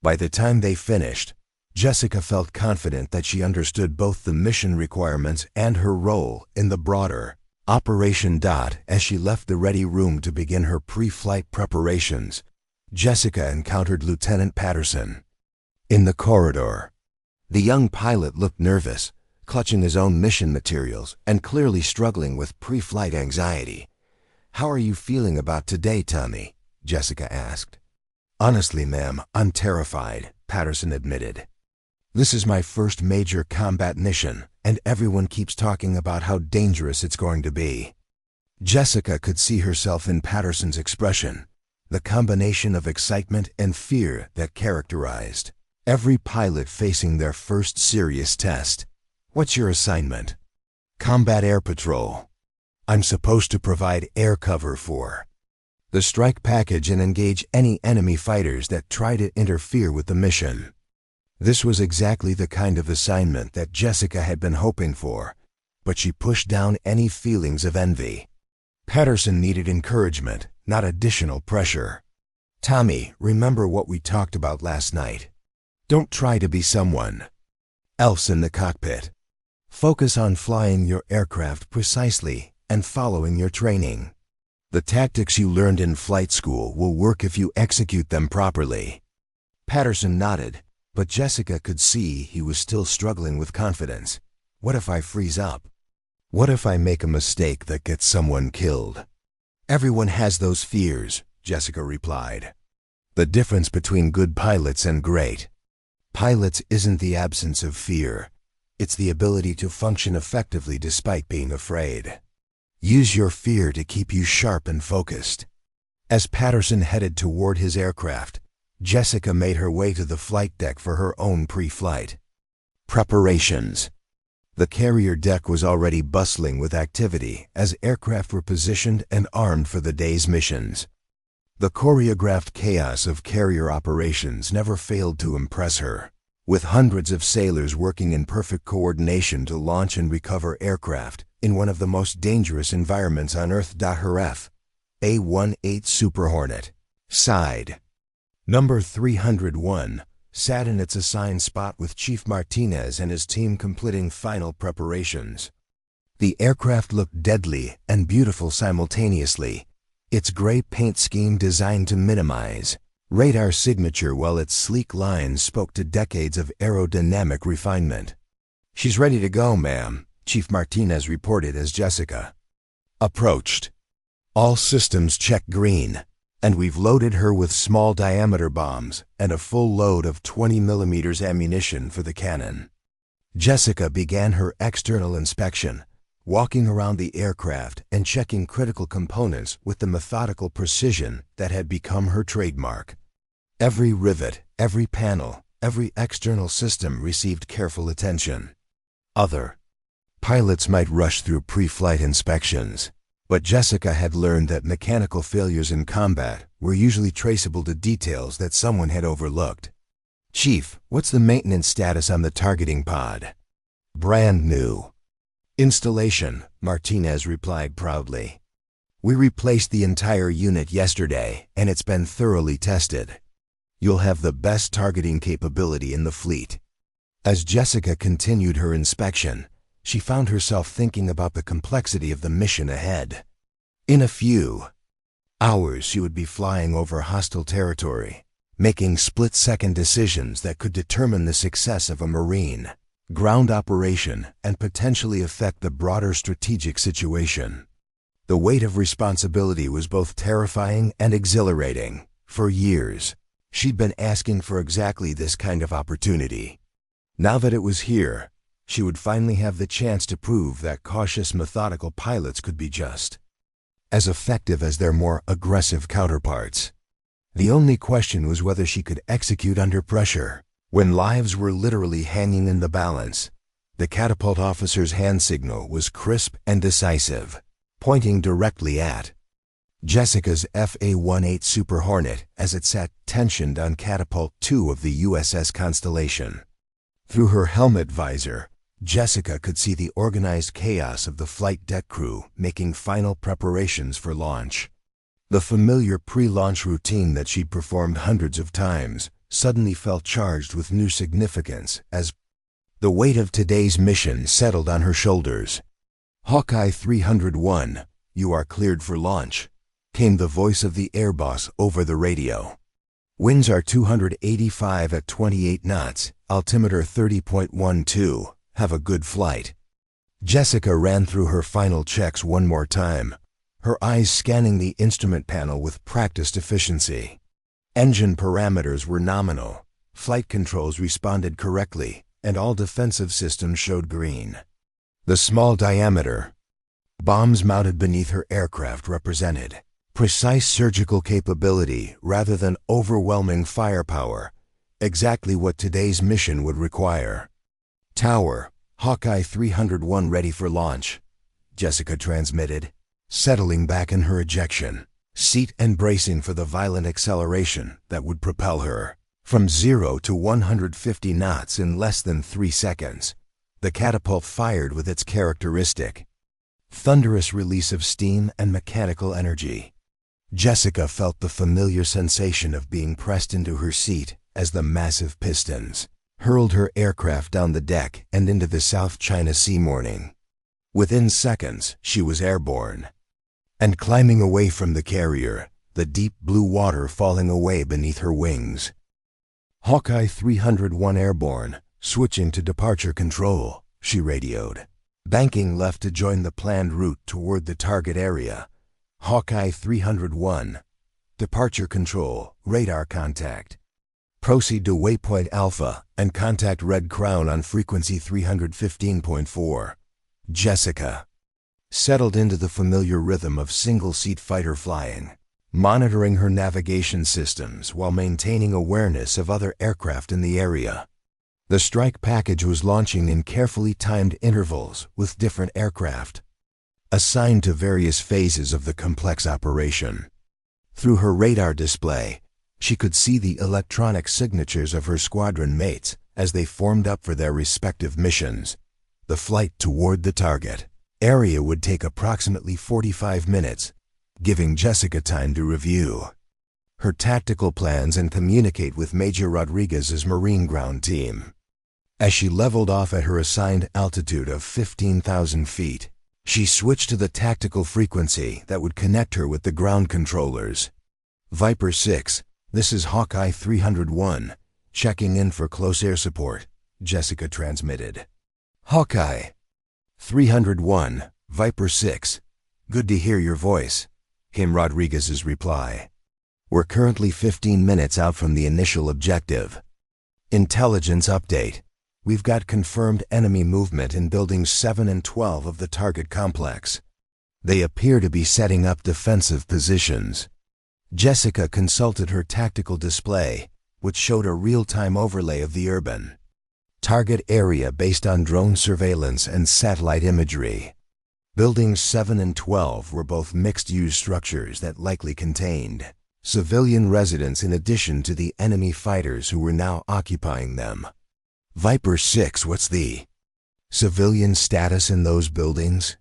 By the time they finished, Jessica felt confident that she understood both the mission requirements and her role in the broader Operation Dot. As she left the ready room to begin her pre-flight preparations, Jessica encountered Lieutenant Patterson. In the corridor, the young pilot looked nervous, clutching his own mission materials and clearly struggling with pre-flight anxiety. "How are you feeling about today, Tommy?" Jessica asked. "Honestly, ma'am, I'm terrified," Patterson admitted. "This is my first major combat mission, and everyone keeps talking about how dangerous it's going to be." Jessica could see herself in Patterson's expression, the combination of excitement and fear that characterized every pilot facing their first serious test. "What's your assignment?" "Combat Air Patrol. I'm supposed to provide air cover for the strike package and engage any enemy fighters that try to interfere with the mission." This was exactly the kind of assignment that Jessica had been hoping for, but she pushed down any feelings of envy. Patterson needed encouragement, not additional pressure. "Tommy, remember what we talked about last night. Don't try to be someone else in the cockpit. Focus on flying your aircraft precisely and following your training. The tactics you learned in flight school will work if you execute them properly." Patterson nodded, but Jessica could see he was still struggling with confidence. "What if I freeze up? What if I make a mistake that gets someone killed?" "Everyone has those fears," Jessica replied. "The difference between good pilots and great pilots isn't the absence of fear. It's the ability to function effectively despite being afraid. Use your fear to keep you sharp and focused." As Patterson headed toward his aircraft, Jessica made her way to the flight deck for her own pre-flight preparations. The carrier deck was already bustling with activity as aircraft were positioned and armed for the day's missions. The choreographed chaos of carrier operations never failed to impress her, with hundreds of sailors working in perfect coordination to launch and recover aircraft in one of the most dangerous environments on Earth. Her A-18 Super Hornet sighed. Number 301 sat in its assigned spot with Chief Martinez and his team completing final preparations. The aircraft looked deadly and beautiful simultaneously, its gray paint scheme designed to minimize radar signature while its sleek lines spoke to decades of aerodynamic refinement. "She's ready to go, ma'am," Chief Martinez reported as Jessica approached. "All systems check green, and we've loaded her with small diameter bombs and a full load of 20mm ammunition for the cannon." Jessica began her external inspection, walking around the aircraft and checking critical components with the methodical precision that had become her trademark. Every rivet, every panel, every external system received careful attention. Other pilots might rush through pre-flight inspections, but Jessica had learned that mechanical failures in combat were usually traceable to details that someone had overlooked. "Chief, what's the maintenance status on the targeting pod?" "Brand new installation," Martinez replied proudly. "We replaced the entire unit yesterday, and it's been thoroughly tested. You'll have the best targeting capability in the fleet." As Jessica continued her inspection, she found herself thinking about the complexity of the mission ahead. In a few hours, she would be flying over hostile territory, making split-second decisions that could determine the success of a Marine ground operation and potentially affect the broader strategic situation. The weight of responsibility was both terrifying and exhilarating. For years, she'd been asking for exactly this kind of opportunity. Now that it was here, she would finally have the chance to prove that cautious, methodical pilots could be just as effective as their more aggressive counterparts. The only question was whether she could execute under pressure. When lives were literally hanging in the balance, the catapult officer's hand signal was crisp and decisive, pointing directly at Jessica's F-A-18 Super Hornet as it sat tensioned on Catapult 2 of the USS Constellation. Through her helmet visor, Jessica could see the organized chaos of the flight deck crew making final preparations for launch. The familiar pre-launch routine that she'd performed hundreds of times suddenly felt charged with new significance as the weight of today's mission settled on her shoulders. Hawkeye 301, you are cleared for launch, came the voice of the air boss over the radio. Winds are 285 at 28 knots, altimeter 30.12, have a good flight. Jessica ran through her final checks one more time, her eyes scanning the instrument panel with practiced efficiency. Engine parameters were nominal, flight controls responded correctly, and all defensive systems showed green. The small diameter bombs mounted beneath her aircraft represented precise surgical capability rather than overwhelming firepower, exactly what today's mission would require. Tower, Hawkeye 301 ready for launch, Jessica transmitted, settling back in her ejection seat and bracing for the violent acceleration that would propel her from 0 to 150 knots in less than 3 seconds. The catapult fired with its characteristic thunderous release of steam and mechanical energy. Jessica felt the familiar sensation of being pressed into her seat as the massive pistons hurled her aircraft down the deck and into the South China Sea morning. Within seconds, she was airborne and climbing away from the carrier, the deep blue water falling away beneath her wings. Hawkeye 301 airborne, switching to departure control, she radioed. Banking left to join the planned route toward the target area. Hawkeye 301, departure control, radar contact. Proceed to waypoint Alpha and contact Red Crown on frequency 315.4. Jessica settled into the familiar rhythm of single-seat fighter flying, monitoring her navigation systems while maintaining awareness of other aircraft in the area. The strike package was launching in carefully timed intervals with different aircraft, assigned to various phases of the complex operation. Through her radar display, she could see the electronic signatures of her squadron mates as they formed up for their respective missions. The flight toward the target area would take approximately 45 minutes, giving Jessica time to review her tactical plans and communicate with Major Rodriguez's Marine ground team. As she leveled off at her assigned altitude of 15,000 feet, she switched to the tactical frequency that would connect her with the ground controllers. Viper 6, this is Hawkeye 301, checking in for close air support, Jessica transmitted. Hawkeye 301, Viper 6, good to hear your voice, came Rodriguez's reply. We're currently 15 minutes out from the initial objective. Intelligence update. We've got confirmed enemy movement in buildings 7 and 12 of the target complex. They appear to be setting up defensive positions. Jessica consulted her tactical display, which showed a real-time overlay of the urban target area based on drone surveillance and satellite imagery. Buildings 7 and 12 were both mixed-use structures that likely contained civilian residents in addition to the enemy fighters who were now occupying them. Viper 6, what's the civilian status in those buildings?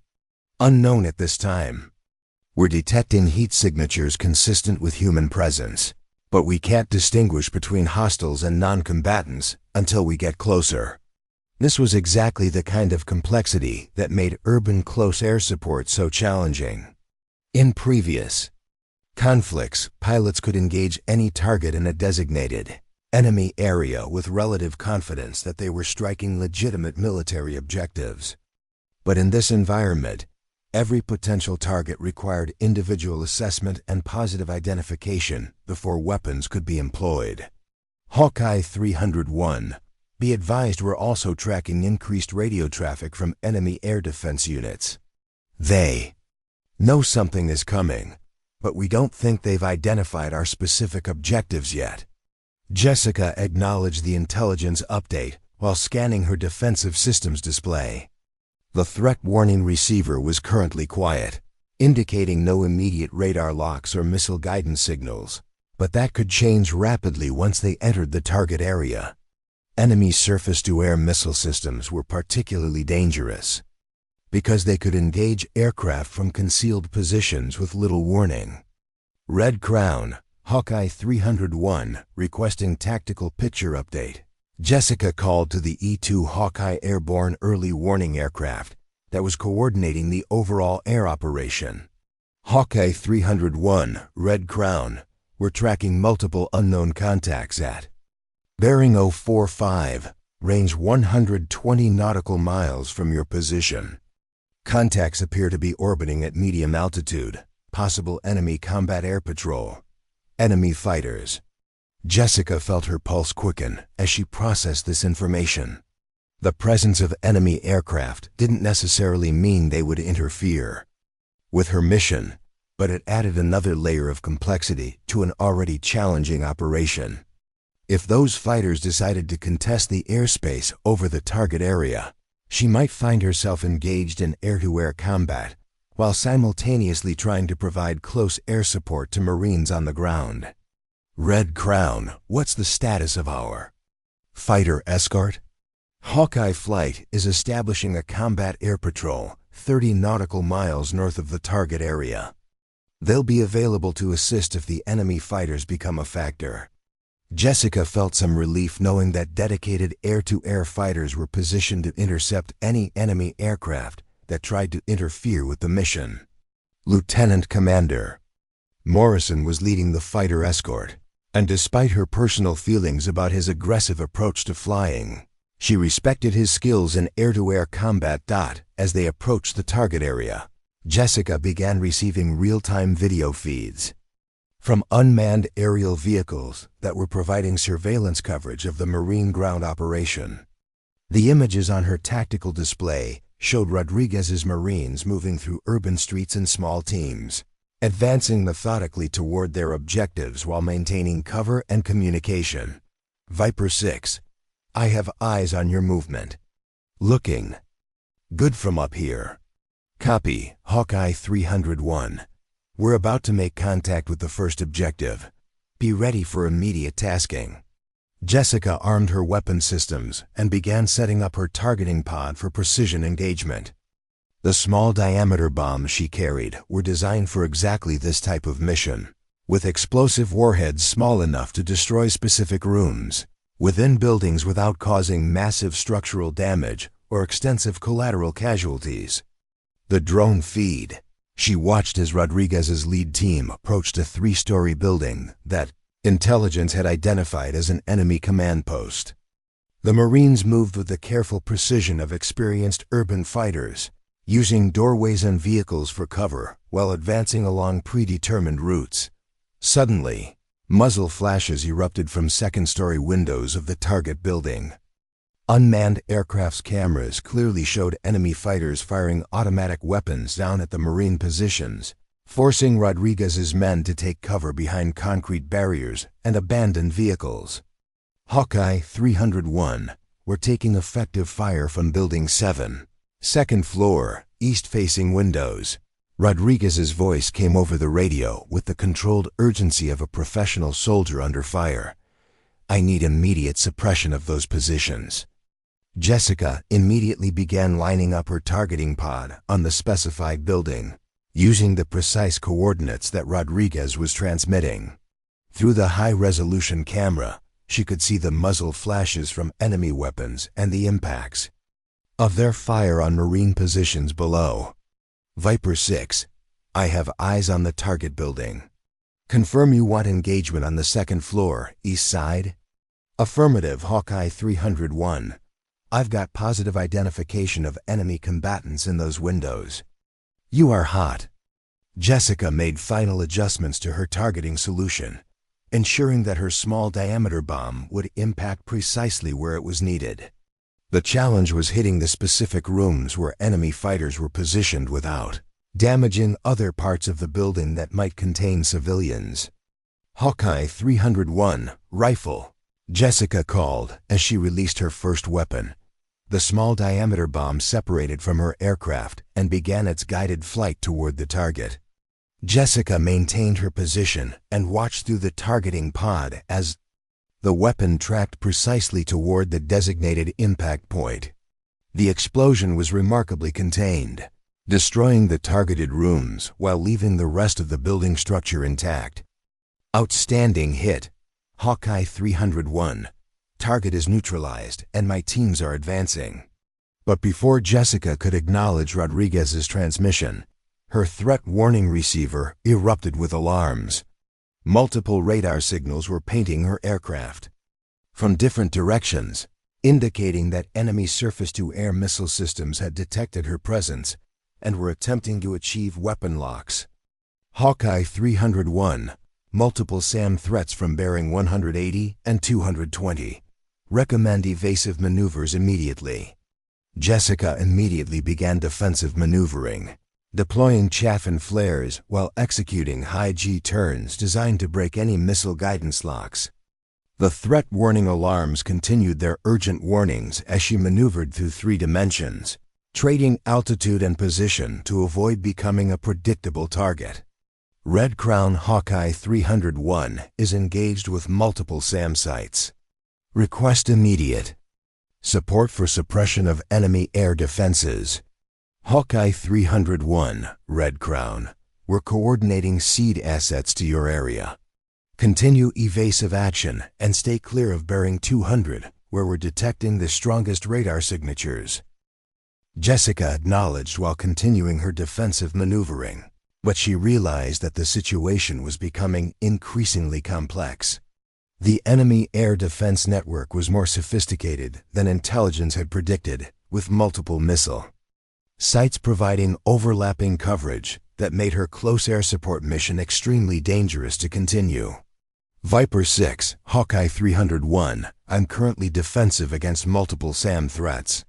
Unknown at this time. We're detecting heat signatures consistent with human presence, but we can't distinguish between hostiles and non-combatants until we get closer. This was exactly the kind of complexity that made urban close air support so challenging. In previous conflicts, pilots could engage any target in a designated enemy area with relative confidence that they were striking legitimate military objectives. But in this environment, every potential target required individual assessment and positive identification before weapons could be employed. Hawkeye 301, be advised we're also tracking increased radio traffic from enemy air defense units. They know something is coming, but we don't think they've identified our specific objectives yet. Jessica acknowledged the intelligence update while scanning her defensive systems display. The threat warning receiver was currently quiet, indicating no immediate radar locks or missile guidance signals, but that could change rapidly once they entered the target area. Enemy surface-to-air missile systems were particularly dangerous because they could engage aircraft from concealed positions with little warning. Red Crown, Hawkeye 301, requesting tactical picture update. Jessica called to the E-2 Hawkeye airborne early warning aircraft, that was coordinating the overall air operation. Hawkeye 301, Red Crown, were tracking multiple unknown contacts at bearing 045, range 120 nautical miles from your position. Contacts appear to be orbiting at medium altitude, possible enemy combat air patrol. Enemy fighters. Jessica felt her pulse quicken as she processed this information. The presence of enemy aircraft didn't necessarily mean they would interfere with her mission, but it added another layer of complexity to an already challenging operation. If those fighters decided to contest the airspace over the target area, she might find herself engaged in air-to-air combat while simultaneously trying to provide close air support to Marines on the ground. Red Crown, what's the status of our fighter escort? Hawkeye Flight is establishing a combat air patrol 30 nautical miles north of the target area. They'll be available to assist if the enemy fighters become a factor. Jessica felt some relief knowing that dedicated air-to-air fighters were positioned to intercept any enemy aircraft that tried to interfere with the mission. Lieutenant Commander Morrison was leading the fighter escort, and despite her personal feelings about his aggressive approach to flying, she respected his skills in air-to-air combat. As they approached the target area, Jessica began receiving real-time video feeds from unmanned aerial vehicles that were providing surveillance coverage of the Marine ground operation. The images on her tactical display showed Rodriguez's Marines moving through urban streets in small teams, advancing methodically toward their objectives while maintaining cover and communication. Viper 6, I have eyes on your movement. Looking good from up here. Copy, Hawkeye 301. We're about to make contact with the first objective. Be ready for immediate tasking. Jessica armed her weapon systems and began setting up her targeting pod for precision engagement. The small diameter bombs she carried were designed for exactly this type of mission, with explosive warheads small enough to destroy specific rooms within buildings without causing massive structural damage or extensive collateral casualties. The drone feed. She watched as Rodriguez's lead team approached a 3-story building that intelligence had identified as an enemy command post. The Marines moved with the careful precision of experienced urban fighters, using doorways and vehicles for cover while advancing along predetermined routes. Suddenly, muzzle flashes erupted from second-story windows of the target building. Unmanned aircraft's cameras clearly showed enemy fighters firing automatic weapons down at the Marine positions, forcing Rodriguez's men to take cover behind concrete barriers and abandoned vehicles. Hawkeye 301 were taking effective fire from Building 7, second floor, east-facing windows. Rodriguez's voice came over the radio with the controlled urgency of a professional soldier under fire. I need immediate suppression of those positions. Jessica immediately began lining up her targeting pod on the specified building, using the precise coordinates that Rodriguez was transmitting. Through the high-resolution camera, she could see the muzzle flashes from enemy weapons and the impacts of their fire on Marine positions below. Viper 6, I have eyes on the target building. Confirm you want engagement on the second floor, east side? Affirmative, Hawkeye 301. I've got positive identification of enemy combatants in those windows. You are hot. Jessica made final adjustments to her targeting solution, ensuring that her small diameter bomb would impact precisely where it was needed. The challenge was hitting the specific rooms where enemy fighters were positioned without damaging other parts of the building that might contain civilians. Hawkeye 301, rifle. Jessica called as she released her first weapon. The small diameter bomb separated from her aircraft and began its guided flight toward the target. Jessica maintained her position and watched through the targeting pod as the weapon tracked precisely toward the designated impact point. The explosion was remarkably contained, destroying the targeted rooms while leaving the rest of the building structure intact. Outstanding hit. Hawkeye 301. Target is neutralized and my teams are advancing. But before Jessica could acknowledge Rodriguez's transmission, her threat warning receiver erupted with alarms. Multiple radar signals were painting her aircraft from different directions, indicating that enemy surface-to-air missile systems had detected her presence and were attempting to achieve weapon locks. Hawkeye 301, multiple SAM threats from bearing 180 and 220. Recommend evasive maneuvers immediately. Jessica immediately began defensive maneuvering, deploying chaff and flares while executing high G turns designed to break any missile guidance locks. The threat warning alarms continued their urgent warnings as she maneuvered through 3 dimensions, trading altitude and position to avoid becoming a predictable target. Red Crown Hawkeye 301 is engaged with multiple SAM sites. Request immediate support for suppression of enemy air defenses. Hawkeye 301, Red Crown, we're coordinating seed assets to your area. Continue evasive action and stay clear of bearing 200, where we're detecting the strongest radar signatures. Jessica acknowledged while continuing her defensive maneuvering, but she realized that the situation was becoming increasingly complex. The enemy air defense network was more sophisticated than intelligence had predicted, with multiple missile sites providing overlapping coverage that made her close air support mission extremely dangerous to continue. Viper 6, Hawkeye 301, I'm currently defensive against multiple SAM threats.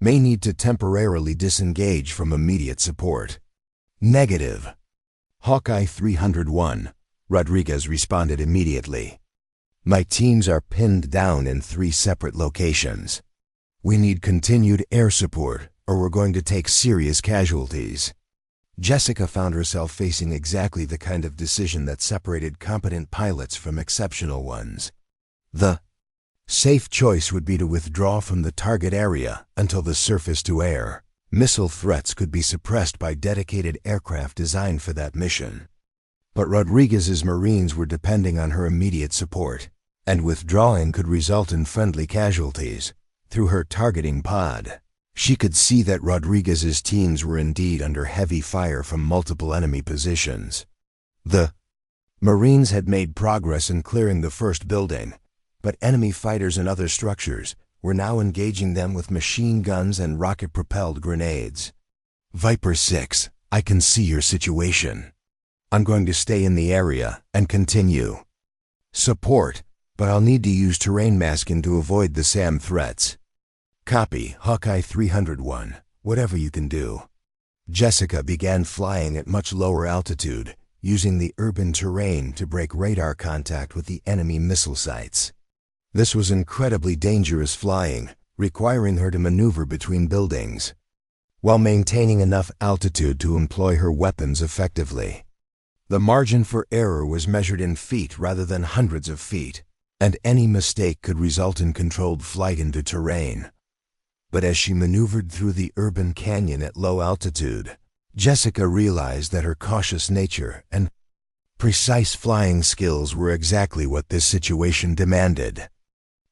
May need to temporarily disengage from immediate support. Negative. Hawkeye 301, Rodriguez responded immediately. My teams are pinned down in 3 separate locations. We need continued air support or we're going to take serious casualties. Jessica found herself facing exactly the kind of decision that separated competent pilots from exceptional ones. The safe choice would be to withdraw from the target area until the surface-to-air missile threats could be suppressed by dedicated aircraft designed for that mission. But Rodriguez's Marines were depending on her immediate support, and withdrawing could result in friendly casualties. Through her targeting pod, she could see that Rodriguez's teams were indeed under heavy fire from multiple enemy positions. The Marines had made progress in clearing the first building, but enemy fighters and other structures were now engaging them with machine guns and rocket-propelled grenades. Viper 6, I can see your situation. I'm going to stay in the area and continue support, but I'll need to use terrain masking to avoid the SAM threats. Copy, Hawkeye 301, whatever you can do. Jessica began flying at much lower altitude, using the urban terrain to break radar contact with the enemy missile sites. This was incredibly dangerous flying, requiring her to maneuver between buildings, while maintaining enough altitude to employ her weapons effectively. The margin for error was measured in feet rather than hundreds of feet, and any mistake could result in controlled flight into terrain. But as she maneuvered through the urban canyon at low altitude, Jessica realized that her cautious nature and precise flying skills were exactly what this situation demanded.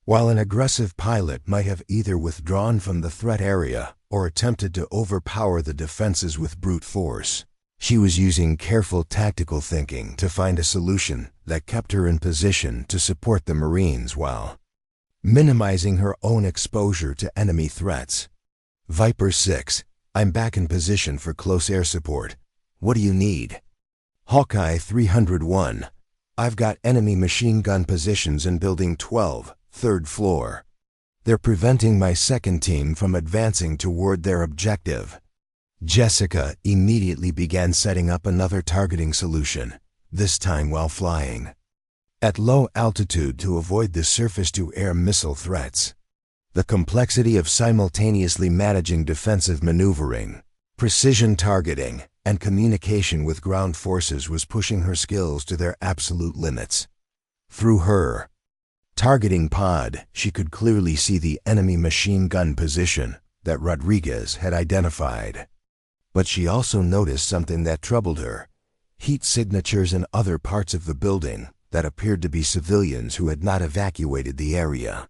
While an aggressive pilot might have either withdrawn from the threat area or attempted to overpower the defenses with brute force, she was using careful tactical thinking to find a solution that kept her in position to support the Marines while minimizing her own exposure to enemy threats. Viper 6, I'm back in position for close air support. What do you need? Hawkeye 301, I've got enemy machine gun positions in Building 12, 3rd floor. They're preventing my second team from advancing toward their objective. Jessica immediately began setting up another targeting solution, this time while flying at low altitude to avoid the surface-to-air missile threats. The complexity of simultaneously managing defensive maneuvering, precision targeting, and communication with ground forces was pushing her skills to their absolute limits. Through her targeting pod, she could clearly see the enemy machine gun position that Rodriguez had identified. But she also noticed something that troubled her: heat signatures in other parts of the building that appeared to be civilians who had not evacuated the area.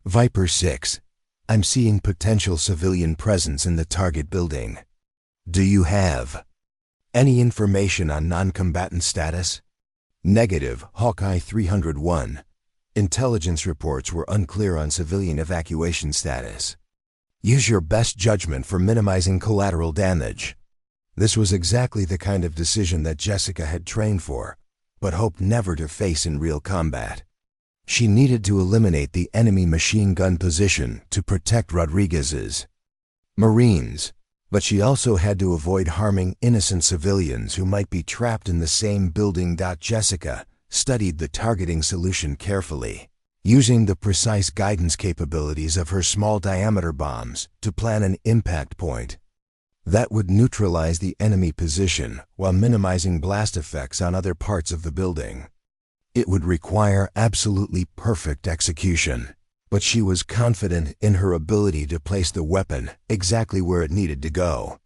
Viper 6, I'm seeing potential civilian presence in the target building. Do you have any information on non-combatant status? Negative, Hawkeye 301. Intelligence reports were unclear on civilian evacuation status. Use your best judgment for minimizing collateral damage. This was exactly the kind of decision that Jessica had trained for, but hoped never to face in real combat. She needed to eliminate the enemy machine gun position to protect Rodriguez's Marines, but she also had to avoid harming innocent civilians who might be trapped in the same building. Jessica studied the targeting solution carefully, using the precise guidance capabilities of her small-diameter bombs to plan an impact point that would neutralize the enemy position while minimizing blast effects on other parts of the building. It would require absolutely perfect execution, but she was confident in her ability to place the weapon exactly where it needed to go.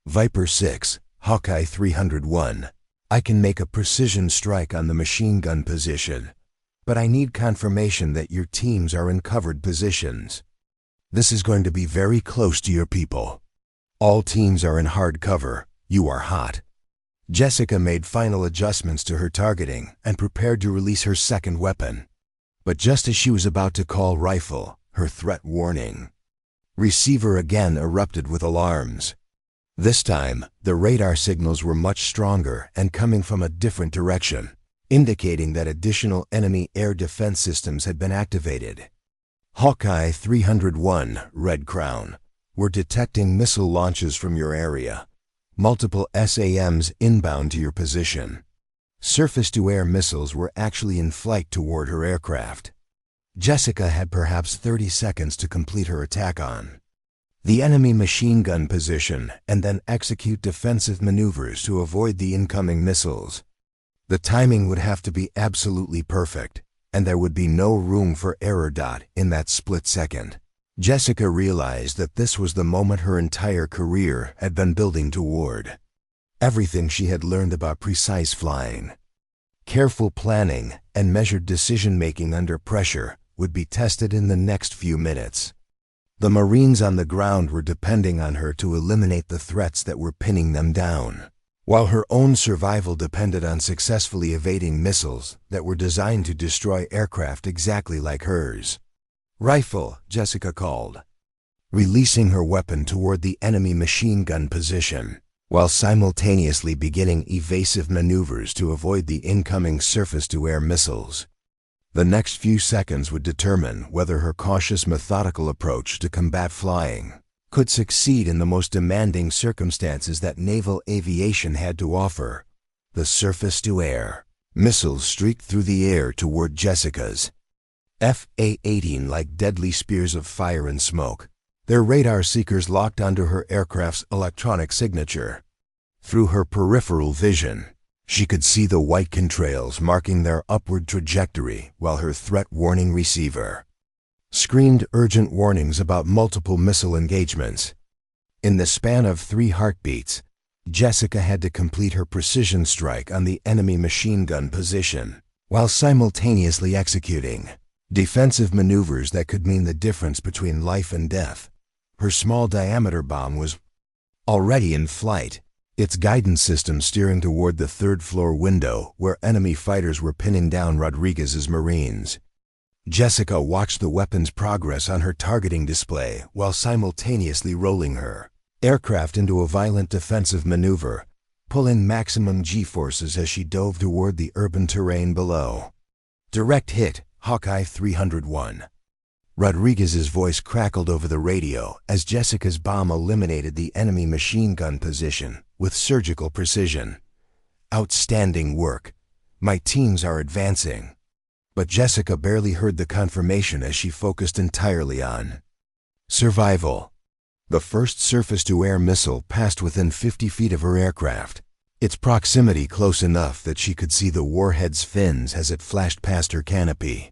Viper 6, Hawkeye 301. I can make a precision strike on the machine gun position, but I need confirmation that your teams are in covered positions. This is going to be very close to your people. All teams are in hard cover. You are hot. Jessica made final adjustments to her targeting and prepared to release her second weapon. But just as she was about to call rifle, her threat warning receiver again erupted with alarms. This time, the radar signals were much stronger and coming from a different direction, indicating that additional enemy air defense systems had been activated. Hawkeye 301, Red Crown. We're detecting missile launches from your area. Multiple SAMs inbound to your position. Surface-to-air missiles were actually in flight toward her aircraft. Jessica had perhaps 30 seconds to complete her attack on the enemy machine gun position and then execute defensive maneuvers to avoid the incoming missiles. The timing would have to be absolutely perfect, and there would be no room for error. In that split second, Jessica realized that this was the moment her entire career had been building toward. Everything she had learned about precise flying, careful planning, and measured decision-making under pressure would be tested in the next few minutes. The Marines on the ground were depending on her to eliminate the threats that were pinning them down, while her own survival depended on successfully evading missiles that were designed to destroy aircraft exactly like hers. Rifle, Jessica called, releasing her weapon toward the enemy machine gun position, while simultaneously beginning evasive maneuvers to avoid the incoming surface-to-air missiles. The next few seconds would determine whether her cautious, methodical approach to combat flying could succeed in the most demanding circumstances that naval aviation had to offer. The surface-to-air missiles streaked through the air toward Jessica's A-18 like deadly spears of fire and smoke. Their radar seekers locked onto her aircraft's electronic signature. Through her peripheral vision, she could see the white contrails marking their upward trajectory, while her threat warning receiver screamed urgent warnings about multiple missile engagements. In the span of 3 heartbeats, Jessica had to complete her precision strike on the enemy machine gun position, while simultaneously executing defensive maneuvers that could mean the difference between life and death. Her small-diameter bomb was already in flight, its guidance system steering toward the 3rd-floor window where enemy fighters were pinning down Rodriguez's Marines. Jessica watched the weapon's progress on her targeting display while simultaneously rolling her aircraft into a violent defensive maneuver, pulling maximum G-forces as she dove toward the urban terrain below. Direct hit, Hawkeye 301. Rodriguez's voice crackled over the radio as Jessica's bomb eliminated the enemy machine gun position with surgical precision. Outstanding work. My teams are advancing. But Jessica barely heard the confirmation as she focused entirely on survival. The first surface-to-air missile passed within 50 feet of her aircraft, its proximity close enough that she could see the warhead's fins as it flashed past her canopy.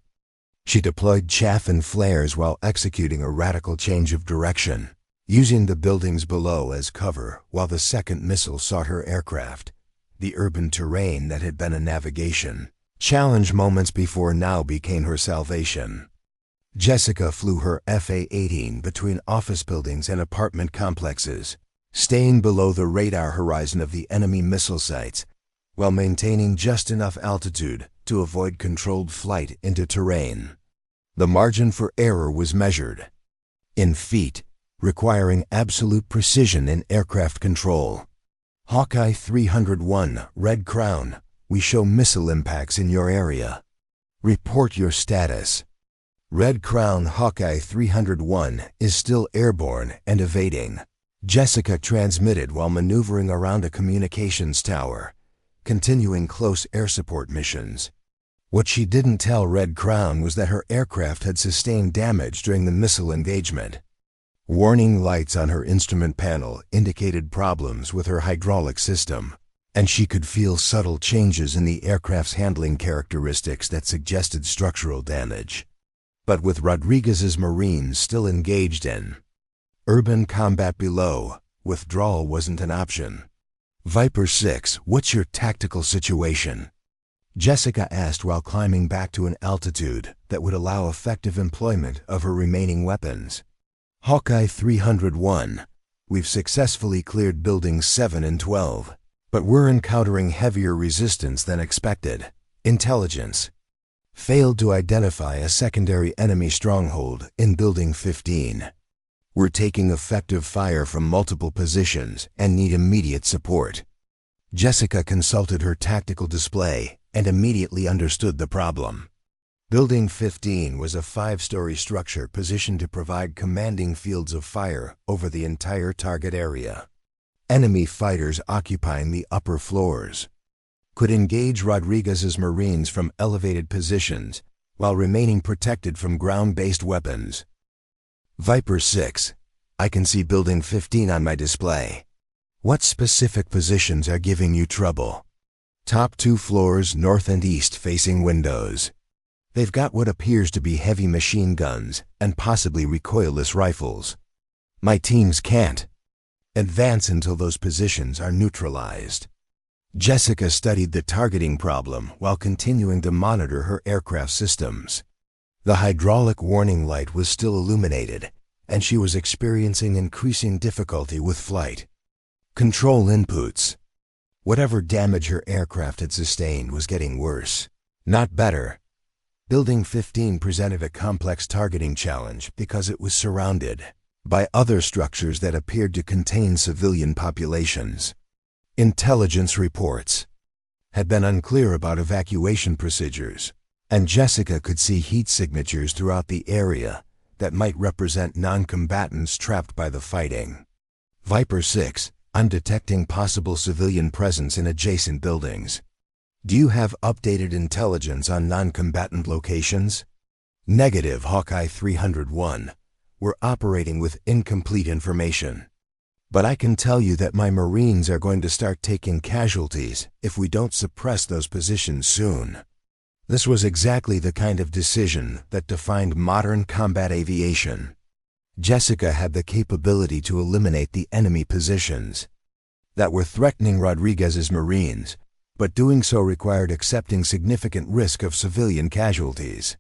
She deployed chaff and flares while executing a radical change of direction, using the buildings below as cover while the second missile sought her aircraft. The urban terrain that had been a navigation challenge moments before now became her salvation. Jessica flew her A-18 between office buildings and apartment complexes, staying below the radar horizon of the enemy missile sites, while maintaining just enough altitude to avoid controlled flight into terrain. The margin for error was measured in feet, requiring absolute precision in aircraft control. Hawkeye 301, Red Crown, we show missile impacts in your area. Report your status. Red Crown Hawkeye 301 is still airborne and evading. Jessica transmitted while maneuvering around a communications tower, continuing close air support missions. What she didn't tell Red Crown was that her aircraft had sustained damage during the missile engagement. Warning lights on her instrument panel indicated problems with her hydraulic system, and she could feel subtle changes in the aircraft's handling characteristics that suggested structural damage. But with Rodriguez's Marines still engaged in urban combat below, withdrawal wasn't an option. Viper 6, what's your tactical situation? Jessica asked while climbing back to an altitude that would allow effective employment of her remaining weapons. Hawkeye 301, we've successfully cleared buildings 7 and 12, but we're encountering heavier resistance than expected. Intelligence. Failed to identify a secondary enemy stronghold in Building 15. We're taking effective fire from multiple positions and need immediate support. Jessica consulted her tactical display and immediately understood the problem. Building 15 was a 5-story structure positioned to provide commanding fields of fire over the entire target area. Enemy fighters occupying the upper floors could engage Rodriguez's Marines from elevated positions while remaining protected from ground-based weapons. Viper 6, I can see Building 15 on my display. What specific positions are giving you trouble? Top 2 floors, north and east facing windows. They've got what appears to be heavy machine guns and possibly recoilless rifles. My teams can't advance until those positions are neutralized. Jessica studied the targeting problem while continuing to monitor her aircraft systems. The hydraulic warning light was still illuminated, and she was experiencing increasing difficulty with flight. Control inputs. Whatever damage her aircraft had sustained was getting worse, not better. Building 15 presented a complex targeting challenge because it was surrounded by other structures that appeared to contain civilian populations. Intelligence reports had been unclear about evacuation procedures, and Jessica could see heat signatures throughout the area that might represent non-combatants trapped by the fighting. Viper 6, I'm detecting possible civilian presence in adjacent buildings. Do you have updated intelligence on non-combatant locations? Negative, Hawkeye 301. We're operating with incomplete information. But I can tell you that my Marines are going to start taking casualties if we don't suppress those positions soon. This was exactly the kind of decision that defined modern combat aviation. Jessica had the capability to eliminate the enemy positions that were threatening Rodriguez's Marines, but doing so required accepting significant risk of civilian casualties.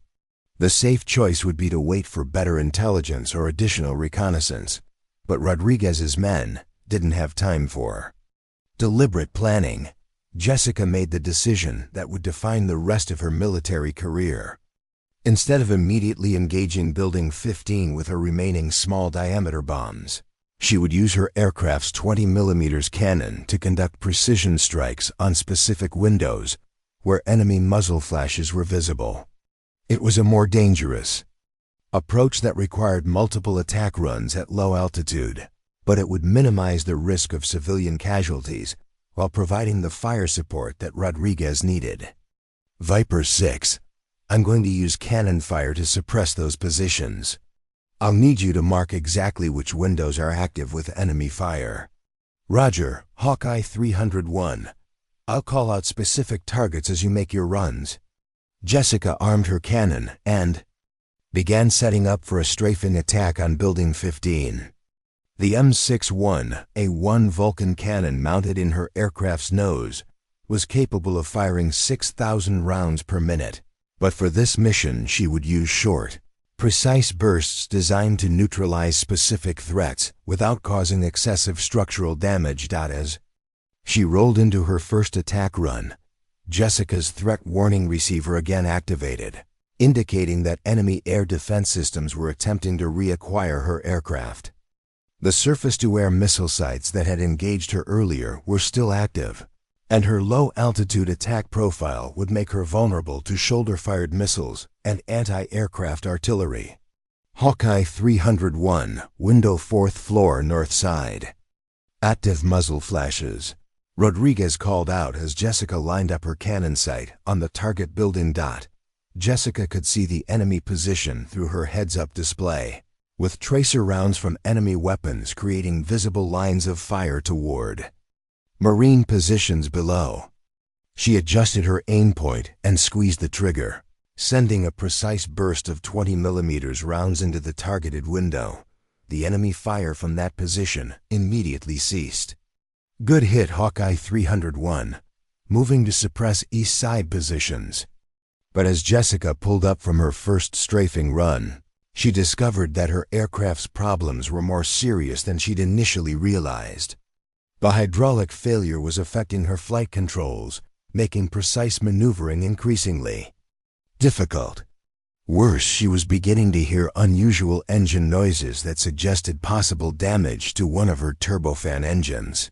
The safe choice would be to wait for better intelligence or additional reconnaissance, but Rodriguez's men didn't have time for deliberate planning. Jessica made the decision that would define the rest of her military career. Instead of immediately engaging Building 15 with her remaining small-diameter bombs, she would use her aircraft's 20mm cannon to conduct precision strikes on specific windows where enemy muzzle flashes were visible. It was a more dangerous approach that required multiple attack runs at low altitude, but it would minimize the risk of civilian casualties while providing the fire support that Rodriguez needed. Viper 6, I'm going to use cannon fire to suppress those positions. I'll need you to mark exactly which windows are active with enemy fire. Roger, Hawkeye 301. I'll call out specific targets as you make your runs. Jessica armed her cannon and began setting up for a strafing attack on Building 15. The M61, A-1 Vulcan cannon mounted in her aircraft's nose, was capable of firing 6,000 rounds per minute, but for this mission she would use short, Precise bursts designed to neutralize specific threats without causing excessive structural damage. As she rolled into her first attack run, Jessica's threat warning receiver again activated, indicating that enemy air defense systems were attempting to reacquire her aircraft. The surface-to-air missile sites that had engaged her earlier were still active, and her low-altitude attack profile would make her vulnerable to shoulder-fired missiles and anti-aircraft artillery. Hawkeye 301, window 4th floor north side. Active muzzle flashes. Rodriguez called out as Jessica lined up her cannon sight on the target building. Jessica could see the enemy position through her heads-up display, with tracer rounds from enemy weapons creating visible lines of fire toward Marine positions below. She adjusted her aim point and squeezed the trigger, sending a precise burst of 20mm rounds into the targeted window. The enemy fire from that position immediately ceased. Good hit, Hawkeye 301, moving to suppress east side positions. But as Jessica pulled up from her first strafing run, she discovered that her aircraft's problems were more serious than she'd initially realized. The hydraulic failure was affecting her flight controls, making precise maneuvering increasingly difficult. Worse, she was beginning to hear unusual engine noises that suggested possible damage to one of her turbofan engines.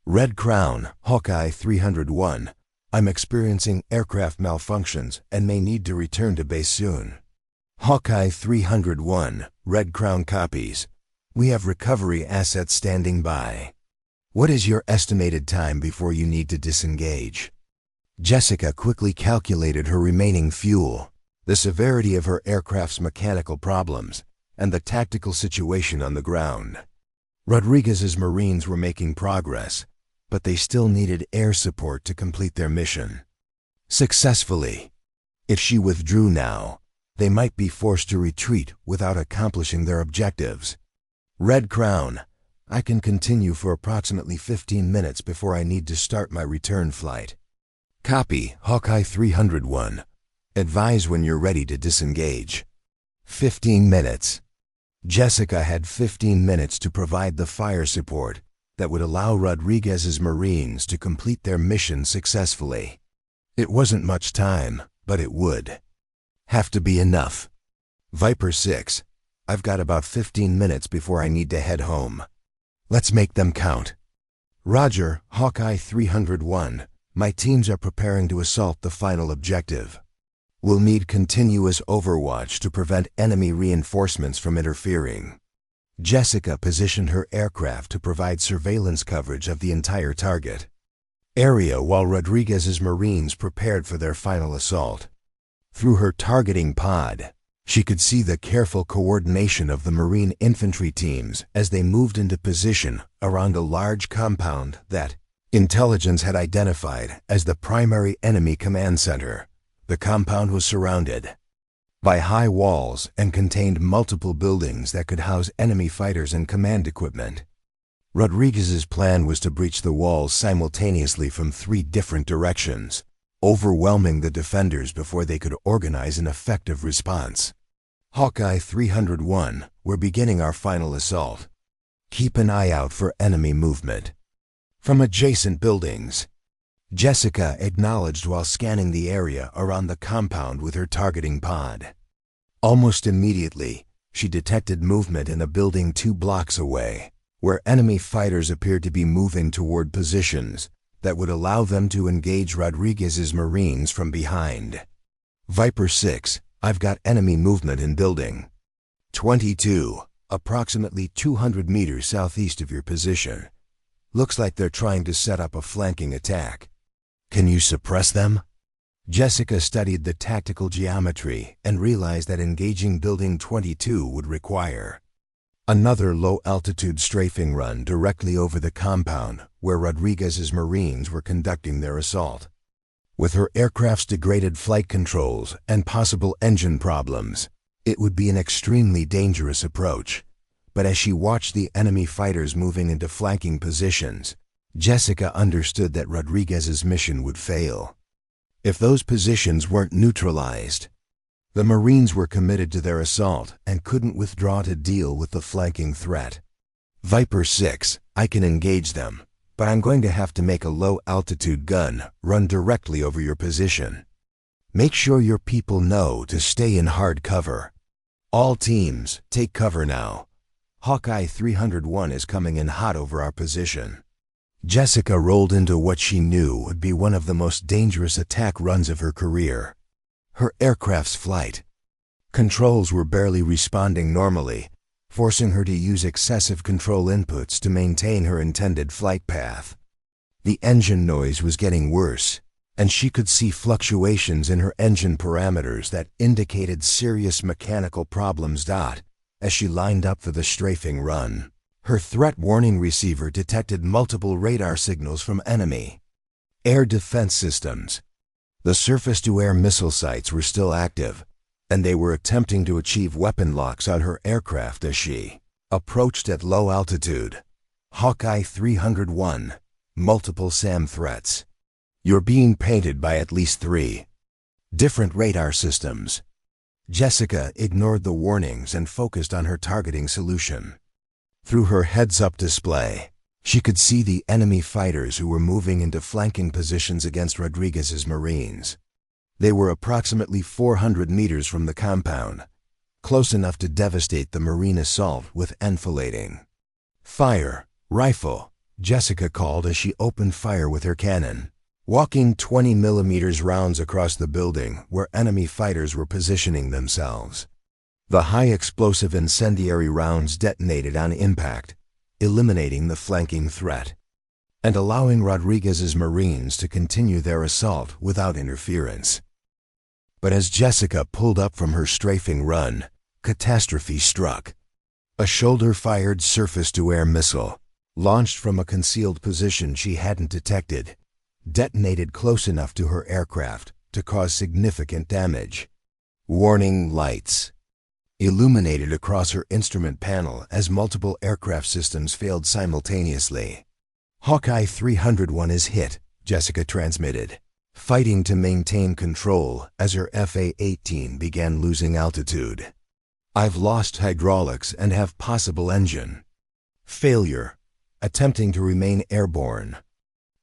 Red Crown, Hawkeye 301. I'm experiencing aircraft malfunctions and may need to return to base soon. Hawkeye 301, Red Crown copies. We have recovery assets standing by. What is your estimated time before you need to disengage? Jessica quickly calculated her remaining fuel, the severity of her aircraft's mechanical problems, and the tactical situation on the ground. Rodriguez's Marines were making progress, but they still needed air support to complete their mission successfully. If she withdrew now, they might be forced to retreat without accomplishing their objectives. Red Crown, I can continue for approximately 15 minutes before I need to start my return flight. Copy, Hawkeye 301. Advise when you're ready to disengage. 15 minutes. Jessica had 15 minutes to provide the fire support that would allow Rodriguez's Marines to complete their mission successfully. It wasn't much time, but it would have to be enough. Viper 6, I've got about 15 minutes before I need to head home. Let's make them count. Roger, Hawkeye 301. My teams are preparing to assault the final objective. We'll need continuous overwatch to prevent enemy reinforcements from interfering. Jessica positioned her aircraft to provide surveillance coverage of the entire target area while Rodriguez's Marines prepared for their final assault. Through her targeting pod, she could see the careful coordination of the Marine infantry teams as they moved into position around a large compound that intelligence had identified as the primary enemy command center. The compound was surrounded by high walls and contained multiple buildings that could house enemy fighters and command equipment. Rodriguez's plan was to breach the walls simultaneously from 3 different directions, overwhelming the defenders before they could organize an effective response. Hawkeye 301, we're beginning our final assault. Keep an eye out for enemy movement from adjacent buildings. Jessica acknowledged while scanning the area around the compound with her targeting pod. Almost immediately, she detected movement in a building 2 blocks away, where enemy fighters appeared to be moving toward positions that would allow them to engage Rodriguez's Marines from behind. Viper 6, I've got enemy movement in building 22, approximately 200 meters southeast of your position. Looks like they're trying to set up a flanking attack. Can you suppress them? Jessica studied the tactical geometry and realized that engaging Building 22 would require another low-altitude strafing run directly over the compound where Rodriguez's Marines were conducting their assault. With her aircraft's degraded flight controls and possible engine problems, it would be an extremely dangerous approach. But as she watched the enemy fighters moving into flanking positions, Jessica understood that Rodriguez's mission would fail if those positions weren't neutralized. The Marines were committed to their assault and couldn't withdraw to deal with the flanking threat. Viper 6, I can engage them, but I'm going to have to make a low-altitude gun run directly over your position. Make sure your people know to stay in hard cover. All teams, take cover now. Hawkeye 301 is coming in hot over our position. Jessica rolled into what she knew would be one of the most dangerous attack runs of her career. Her aircraft's flight controls were barely responding normally, forcing her to use excessive control inputs to maintain her intended flight path. The engine noise was getting worse, and she could see fluctuations in her engine parameters that indicated serious mechanical problems. As she lined up for the strafing run, her threat warning receiver detected multiple radar signals from enemy air defense systems. The surface-to-air missile sites were still active, and they were attempting to achieve weapon locks on her aircraft as she approached at low altitude. Hawkeye 301, multiple SAM threats. You're being painted by at least 3 different radar systems. Jessica ignored the warnings and focused on her targeting solution. Through her heads-up display, she could see the enemy fighters who were moving into flanking positions against Rodriguez's Marines. They were approximately 400 meters from the compound, close enough to devastate the Marine assault with enfilading. Fire, rifle, Jessica called as she opened fire with her cannon, walking 20mm rounds across the building where enemy fighters were positioning themselves. The high-explosive incendiary rounds detonated on impact, eliminating the flanking threat, and allowing Rodriguez's Marines to continue their assault without interference. But as Jessica pulled up from her strafing run, catastrophe struck. A shoulder-fired surface-to-air missile, launched from a concealed position she hadn't detected, detonated close enough to her aircraft to cause significant damage. Warning lights illuminated across her instrument panel as multiple aircraft systems failed simultaneously. Hawkeye 301 is hit, Jessica transmitted, fighting to maintain control as her A-18 began losing altitude. I've lost hydraulics and have possible engine failure, attempting to remain airborne.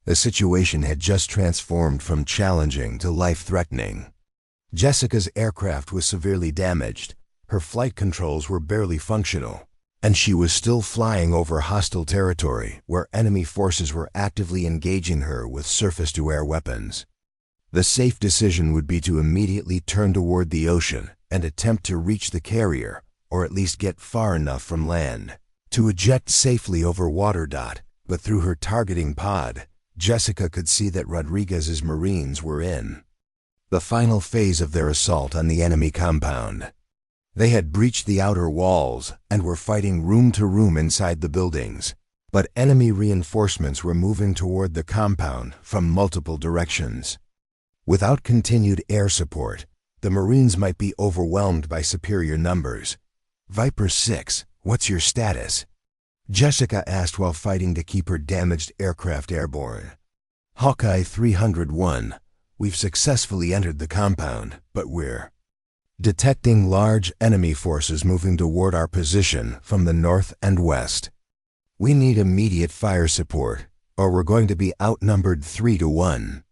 The situation had just transformed from challenging to life-threatening. Jessica's aircraft was severely damaged, her flight controls were barely functional, and she was still flying over hostile territory where enemy forces were actively engaging her with surface-to-air weapons. The safe decision would be to immediately turn toward the ocean and attempt to reach the carrier, or at least get far enough from land to eject safely over water. But through her targeting pod, Jessica could see that Rodriguez's Marines were in the final phase of their assault on the enemy compound. They had breached the outer walls and were fighting room to room inside the buildings, but enemy reinforcements were moving toward the compound from multiple directions. Without continued air support, the Marines might be overwhelmed by superior numbers. Viper 6, what's your status? Jessica asked while fighting to keep her damaged aircraft airborne. Hawkeye 301, we've successfully entered the compound, but we're detecting large enemy forces moving toward our position from the north and west. We need immediate fire support, or we're going to be outnumbered 3-1.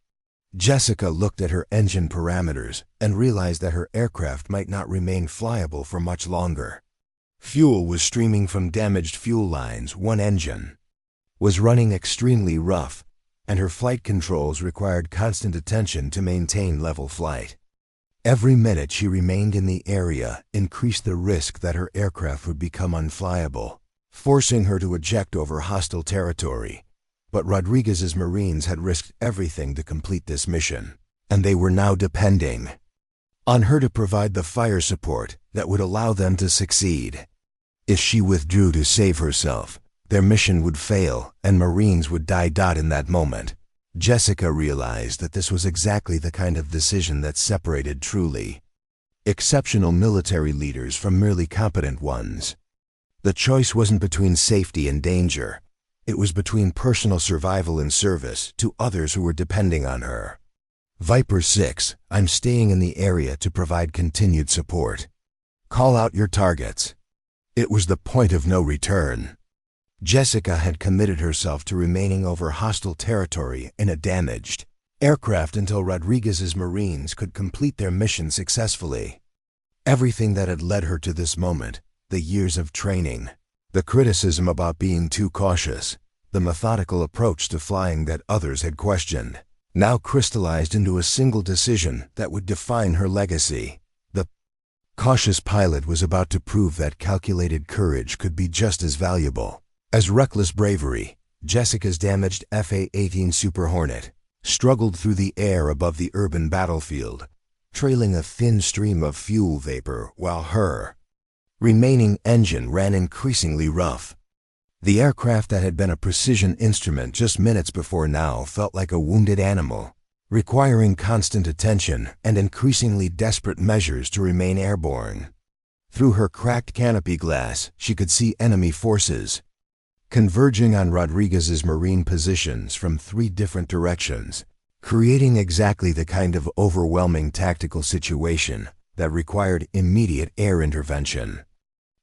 Jessica looked at her engine parameters and realized that her aircraft might not remain flyable for much longer. Fuel was streaming from damaged fuel lines. One engine was running extremely rough, and her flight controls required constant attention to maintain level flight. Every minute she remained in the area increased the risk that her aircraft would become unflyable, forcing her to eject over hostile territory. But Rodriguez's Marines had risked everything to complete this mission, and they were now depending on her to provide the fire support that would allow them to succeed. If she withdrew to save herself, their mission would fail and Marines would die. In that moment, Jessica realized that this was exactly the kind of decision that separated truly exceptional military leaders from merely competent ones. The choice wasn't between safety and danger. It was between personal survival and service to others who were depending on her. Viper 6, I'm staying in the area to provide continued support. Call out your targets. It was the point of no return. Jessica had committed herself to remaining over hostile territory in a damaged aircraft until Rodriguez's Marines could complete their mission successfully. Everything that had led her to this moment, the years of training, the criticism about being too cautious, the methodical approach to flying that others had questioned, now crystallized into a single decision that would define her legacy. The cautious pilot was about to prove that calculated courage could be just as valuable as reckless bravery. Jessica's damaged A-18 Super Hornet struggled through the air above the urban battlefield, trailing a thin stream of fuel vapor while her remaining engine ran increasingly rough. The aircraft that had been a precision instrument just minutes before now felt like a wounded animal, requiring constant attention and increasingly desperate measures to remain airborne. Through her cracked canopy glass, she could see enemy forces converging on Rodriguez's Marine positions from 3 different directions, creating exactly the kind of overwhelming tactical situation that required immediate air intervention.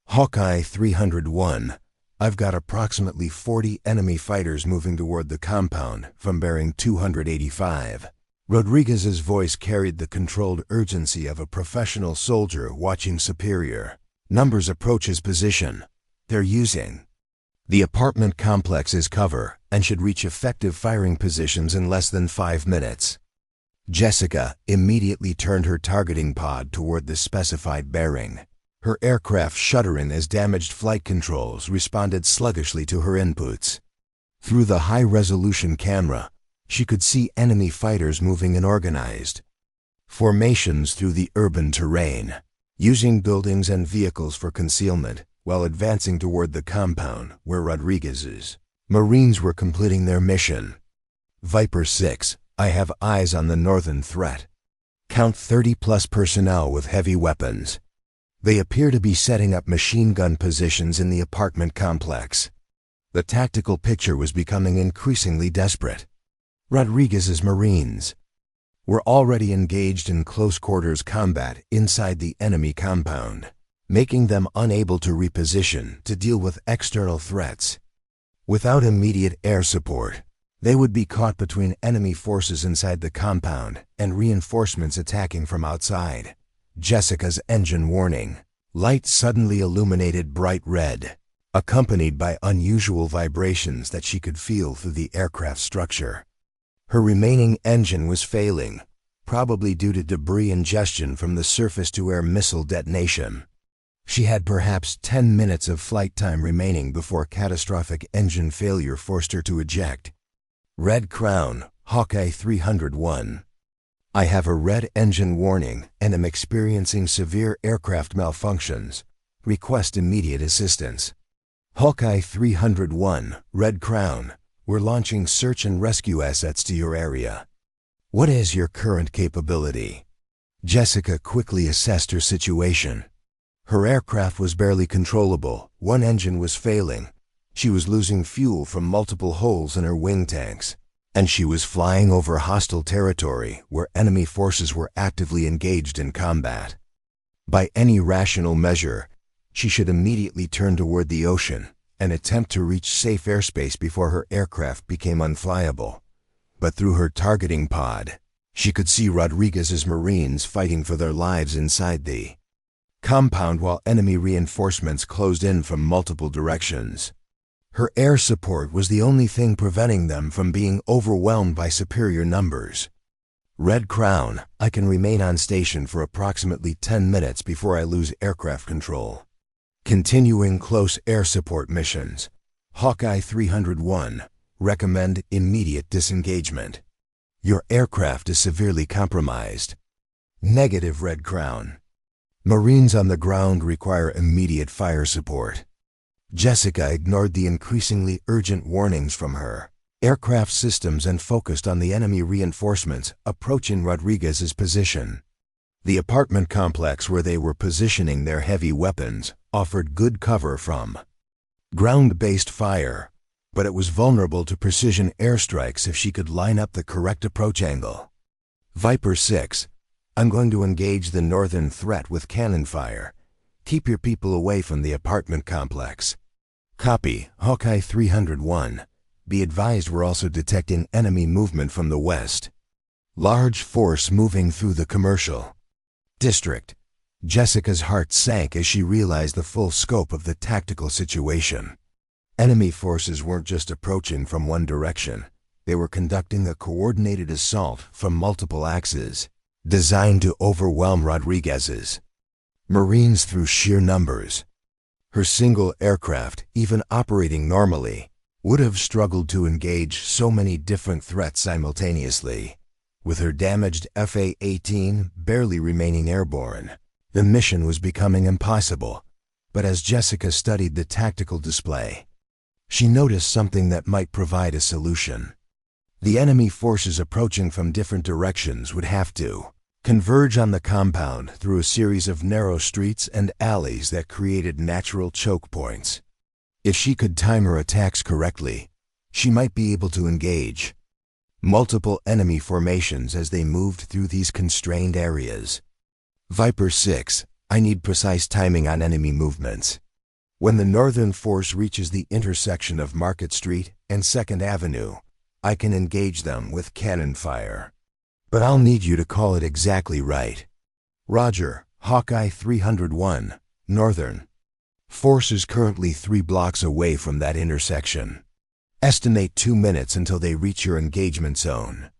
Hawkeye 301, I've got approximately 40 enemy fighters moving toward the compound from bearing 285. Rodriguez's voice carried the controlled urgency of a professional soldier watching superior numbers approach his position. They're using the apartment complex as cover and should reach effective firing positions in less than 5 minutes. Jessica immediately turned her targeting pod toward the specified bearing, her aircraft shuddering as damaged flight controls responded sluggishly to her inputs. Through the high-resolution camera, she could see enemy fighters moving in organized formations through the urban terrain, using buildings and vehicles for concealment while advancing toward the compound where Rodriguez's Marines were completing their mission. Viper 6, I have eyes on the northern threat. Count 30+ personnel with heavy weapons. They appear to be setting up machine gun positions in the apartment complex. The tactical picture was becoming increasingly desperate. Rodriguez's Marines were already engaged in close-quarters combat inside the enemy compound, making them unable to reposition to deal with external threats. Without immediate air support, they would be caught between enemy forces inside the compound and reinforcements attacking from outside. Jessica's engine warning light suddenly illuminated bright red, accompanied by unusual vibrations that she could feel through the aircraft structure. Her remaining engine was failing, probably due to debris ingestion from the surface-to-air missile detonation. She had perhaps 10 minutes of flight time remaining before catastrophic engine failure forced her to eject. Red Crown, Hawkeye 301. I have a red engine warning and am experiencing severe aircraft malfunctions. Request immediate assistance. Hawkeye 301, Red Crown. We're launching search and rescue assets to your area. What is your current capability? Jessica quickly assessed her situation. Her aircraft was barely controllable. One engine was failing. She was losing fuel from multiple holes in her wing tanks. And she was flying over hostile territory where enemy forces were actively engaged in combat. By any rational measure, she should immediately turn toward the ocean and attempt to reach safe airspace before her aircraft became unflyable. But through her targeting pod, she could see Rodriguez's Marines fighting for their lives inside the compound while enemy reinforcements closed in from multiple directions. Her air support was the only thing preventing them from being overwhelmed by superior numbers. Red Crown, I can remain on station for approximately 10 minutes before I lose aircraft control. Continuing close air support missions. Hawkeye 301, recommend immediate disengagement. Your aircraft is severely compromised. Negative, Red Crown. Marines on the ground require immediate fire support. Jessica ignored the increasingly urgent warnings from her aircraft systems and focused on the enemy reinforcements approaching Rodriguez's position. The apartment complex where they were positioning their heavy weapons offered good cover from ground-based fire, but it was vulnerable to precision airstrikes if she could line up the correct approach angle. Viper 6, I'm going to engage the northern threat with cannon fire. Keep your people away from the apartment complex. Copy, Hawkeye 301. Be advised we're also detecting enemy movement from the west. Large force moving through the commercial district. Jessica's heart sank as she realized the full scope of the tactical situation. Enemy forces weren't just approaching from one direction. They were conducting a coordinated assault from multiple axes, designed to overwhelm Rodriguez's Marines through sheer numbers. Her single aircraft, even operating normally, would have struggled to engage so many different threats simultaneously. With her damaged A-18 barely remaining airborne, the mission was becoming impossible. But as Jessica studied the tactical display, she noticed something that might provide a solution. The enemy forces approaching from different directions would have to converge on the compound through a series of narrow streets and alleys that created natural choke points. If she could time her attacks correctly, she might be able to engage multiple enemy formations as they moved through these constrained areas. Viper 6, I need precise timing on enemy movements. When the northern force reaches the intersection of Market Street and 2nd Avenue, I can engage them with cannon fire. But I'll need you to call it exactly right. Roger, Hawkeye 301, Northern. Force is currently 3 blocks away from that intersection. Estimate 2 minutes until they reach your engagement zone.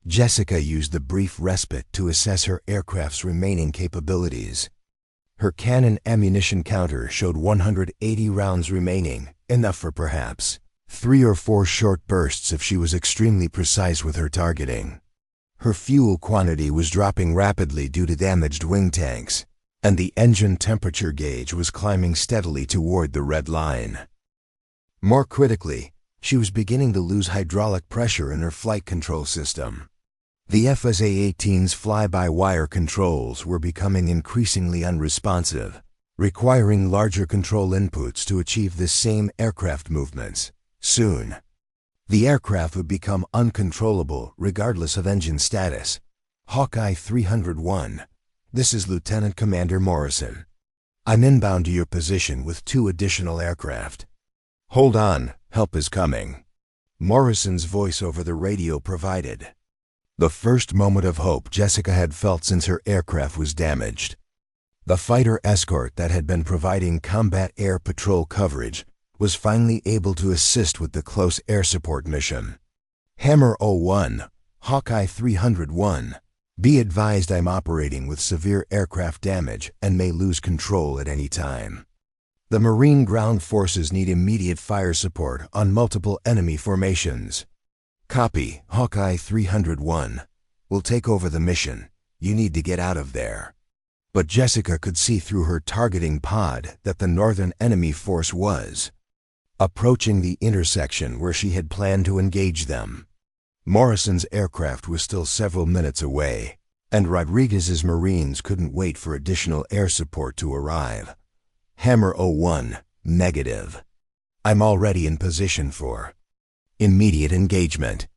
Jessica used the brief respite to assess her aircraft's remaining capabilities. Her cannon ammunition counter showed 180 rounds remaining, enough for perhaps 3 or 4 short bursts if she was extremely precise with her targeting. Her fuel quantity was dropping rapidly due to damaged wing tanks, and the engine temperature gauge was climbing steadily toward the red line. More critically, she was beginning to lose hydraulic pressure in her flight control system. The A-18's fly-by-wire controls were becoming increasingly unresponsive, requiring larger control inputs to achieve the same aircraft movements. Soon, the aircraft would become uncontrollable regardless of engine status. Hawkeye 301, this is Lieutenant Commander Morrison. I'm inbound to your position with 2 additional aircraft. Hold on, help is coming. Morrison's voice over the radio provided the first moment of hope Jessica had felt since her aircraft was damaged. The fighter escort that had been providing combat air patrol coverage was finally able to assist with the close air support mission. Hammer 01, Hawkeye 301. Be advised I'm operating with severe aircraft damage and may lose control at any time. The Marine ground forces need immediate fire support on multiple enemy formations. Copy, Hawkeye 301. We'll take over the mission. You need to get out of there. But Jessica could see through her targeting pod that the northern enemy force was approaching the intersection where she had planned to engage them. Morrison's aircraft was still several minutes away, and Rodriguez's Marines couldn't wait for additional air support to arrive. Hammer 01, negative. I'm already in position for immediate engagement.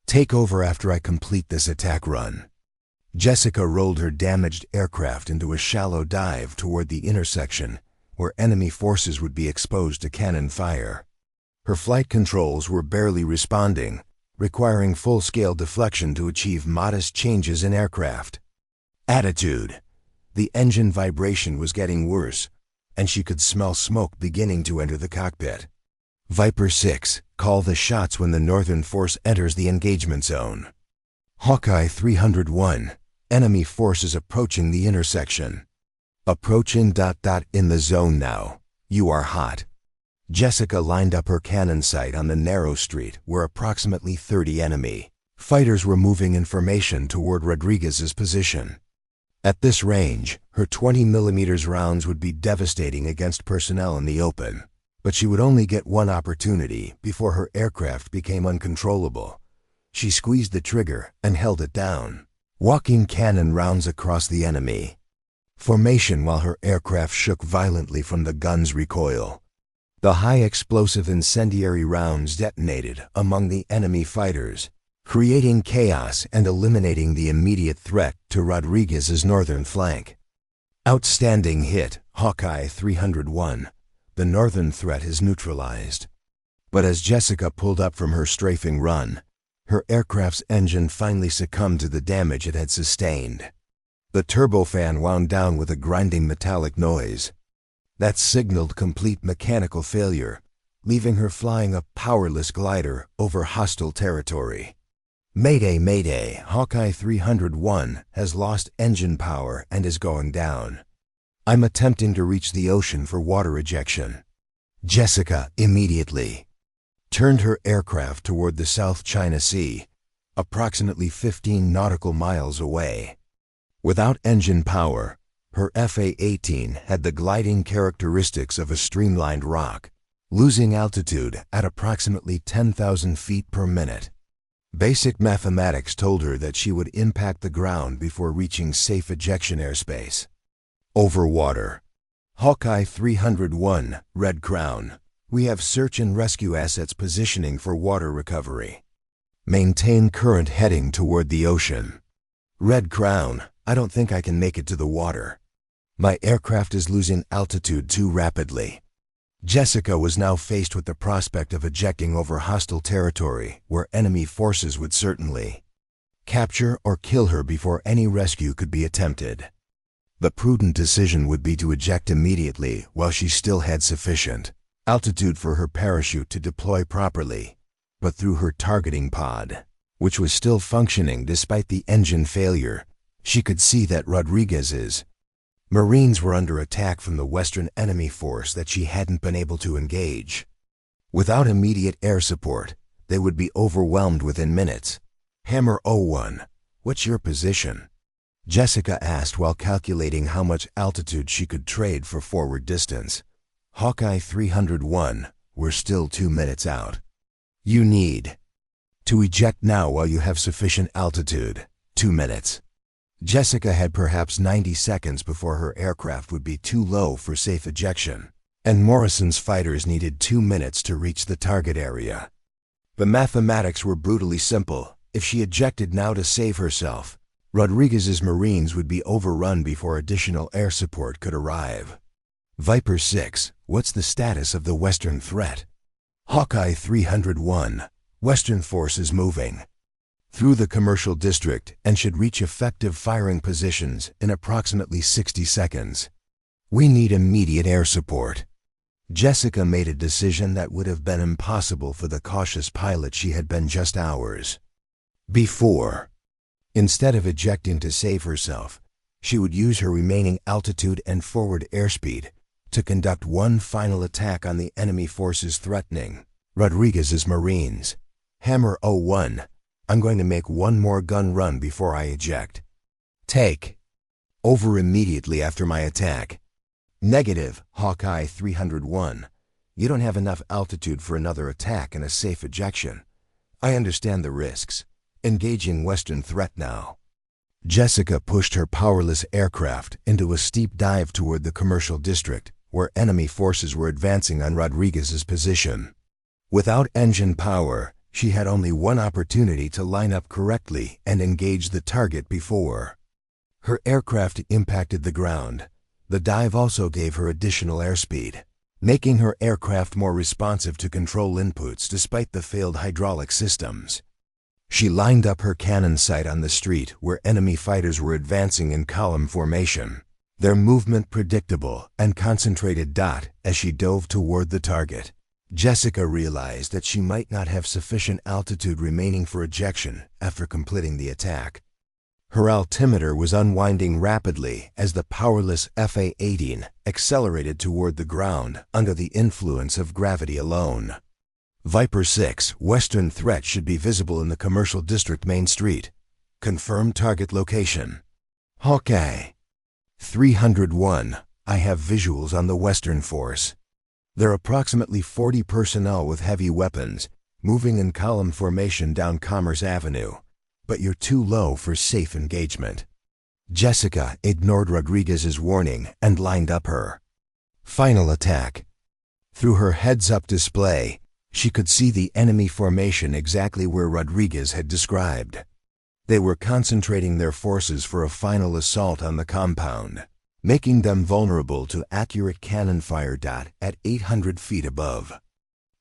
Take over after I complete this attack run. Jessica rolled her damaged aircraft into a shallow dive toward the intersection where enemy forces would be exposed to cannon fire. Her flight controls were barely responding, requiring full-scale deflection to achieve modest changes in aircraft attitude. The engine vibration was getting worse, and she could smell smoke beginning to enter the cockpit. Viper 6, call the shots when the northern force enters the engagement zone. Hawkeye 301, enemy forces approaching the intersection. Approaching ... in the zone now. You are hot. Jessica lined up her cannon sight on the narrow street where approximately 30 enemy fighters were moving in formation toward Rodriguez's position. At this range, her 20mm rounds would be devastating against personnel in the open, but she would only get one opportunity before her aircraft became uncontrollable. She squeezed the trigger and held it down, walking cannon rounds across the enemy formation while her aircraft shook violently from the gun's recoil. The high explosive incendiary rounds detonated among the enemy fighters, creating chaos and eliminating the immediate threat to Rodriguez's northern flank. Outstanding hit, Hawkeye 301. The northern threat is neutralized. But as Jessica pulled up from her strafing run, her aircraft's engine finally succumbed to the damage it had sustained. The turbofan wound down with a grinding metallic noise. That signaled complete mechanical failure, leaving her flying a powerless glider over hostile territory. Mayday, mayday, Hawkeye 301 has lost engine power and is going down. I'm attempting to reach the ocean for water ejection. Jessica immediately turned her aircraft toward the South China Sea, approximately 15 nautical miles away. Without engine power, her A-18 had the gliding characteristics of a streamlined rock, losing altitude at approximately 10,000 feet per minute. Basic mathematics told her that she would impact the ground before reaching safe ejection airspace. Over water. Hawkeye 301, Red Crown. We have search and rescue assets positioning for water recovery. Maintain current heading toward the ocean. Red Crown, I don't think I can make it to the water. My aircraft is losing altitude too rapidly. Jessica was now faced with the prospect of ejecting over hostile territory where enemy forces would certainly capture or kill her before any rescue could be attempted. The prudent decision would be to eject immediately while she still had sufficient altitude for her parachute to deploy properly, but through her targeting pod, which was still functioning despite the engine failure, she could see that Rodriguez's Marines were under attack from the Western enemy force that she hadn't been able to engage. Without immediate air support, they would be overwhelmed within minutes. Hammer 01, what's your position? Jessica asked while calculating how much altitude she could trade for forward distance. Hawkeye 301, we're still 2 minutes out. You need to eject now while you have sufficient altitude. 2 minutes. Jessica had perhaps 90 seconds before her aircraft would be too low for safe ejection, and Morrison's fighters needed 2 minutes to reach the target area. The mathematics were brutally simple. If she ejected now to save herself, Rodriguez's Marines would be overrun before additional air support could arrive. Viper 6, what's the status of the Western threat? Hawkeye 301, Western forces moving through the commercial district and should reach effective firing positions in approximately 60 seconds. We need immediate air support. Jessica made a decision that would have been impossible for the cautious pilot she had been just hours before. Instead of ejecting to save herself, she would use her remaining altitude and forward airspeed to conduct one final attack on the enemy forces threatening Rodriguez's Marines. Hammer 01, I'm going to make one more gun run before I eject. Take over immediately after my attack. Negative, Hawkeye 301. You don't have enough altitude for another attack and a safe ejection. I understand the risks. Engaging Western threat now. Jessica pushed her powerless aircraft into a steep dive toward the commercial district, where enemy forces were advancing on Rodriguez's position. Without engine power, she had only one opportunity to line up correctly and engage the target before her aircraft impacted the ground. The dive also gave her additional airspeed, making her aircraft more responsive to control inputs despite the failed hydraulic systems. She lined up her cannon sight on the street where enemy fighters were advancing in column formation, their movement predictable and concentrated as she dove toward the target. Jessica realized that she might not have sufficient altitude remaining for ejection after completing the attack. Her altimeter was unwinding rapidly as the powerless A-18 accelerated toward the ground under the influence of gravity alone. Viper 6, Western threat should be visible in the commercial district main street. Confirm target location. Hawkeye 301, I have visuals on the Western force. There are approximately 40 personnel with heavy weapons, moving in column formation down Commerce Avenue, but you're too low for safe engagement. Jessica ignored Rodriguez's warning and lined up her final attack. Through her heads-up display, She could see the enemy formation exactly where Rodriguez had described. They were concentrating their forces for a final assault on the compound, making them vulnerable to accurate cannon fire. At 800 feet above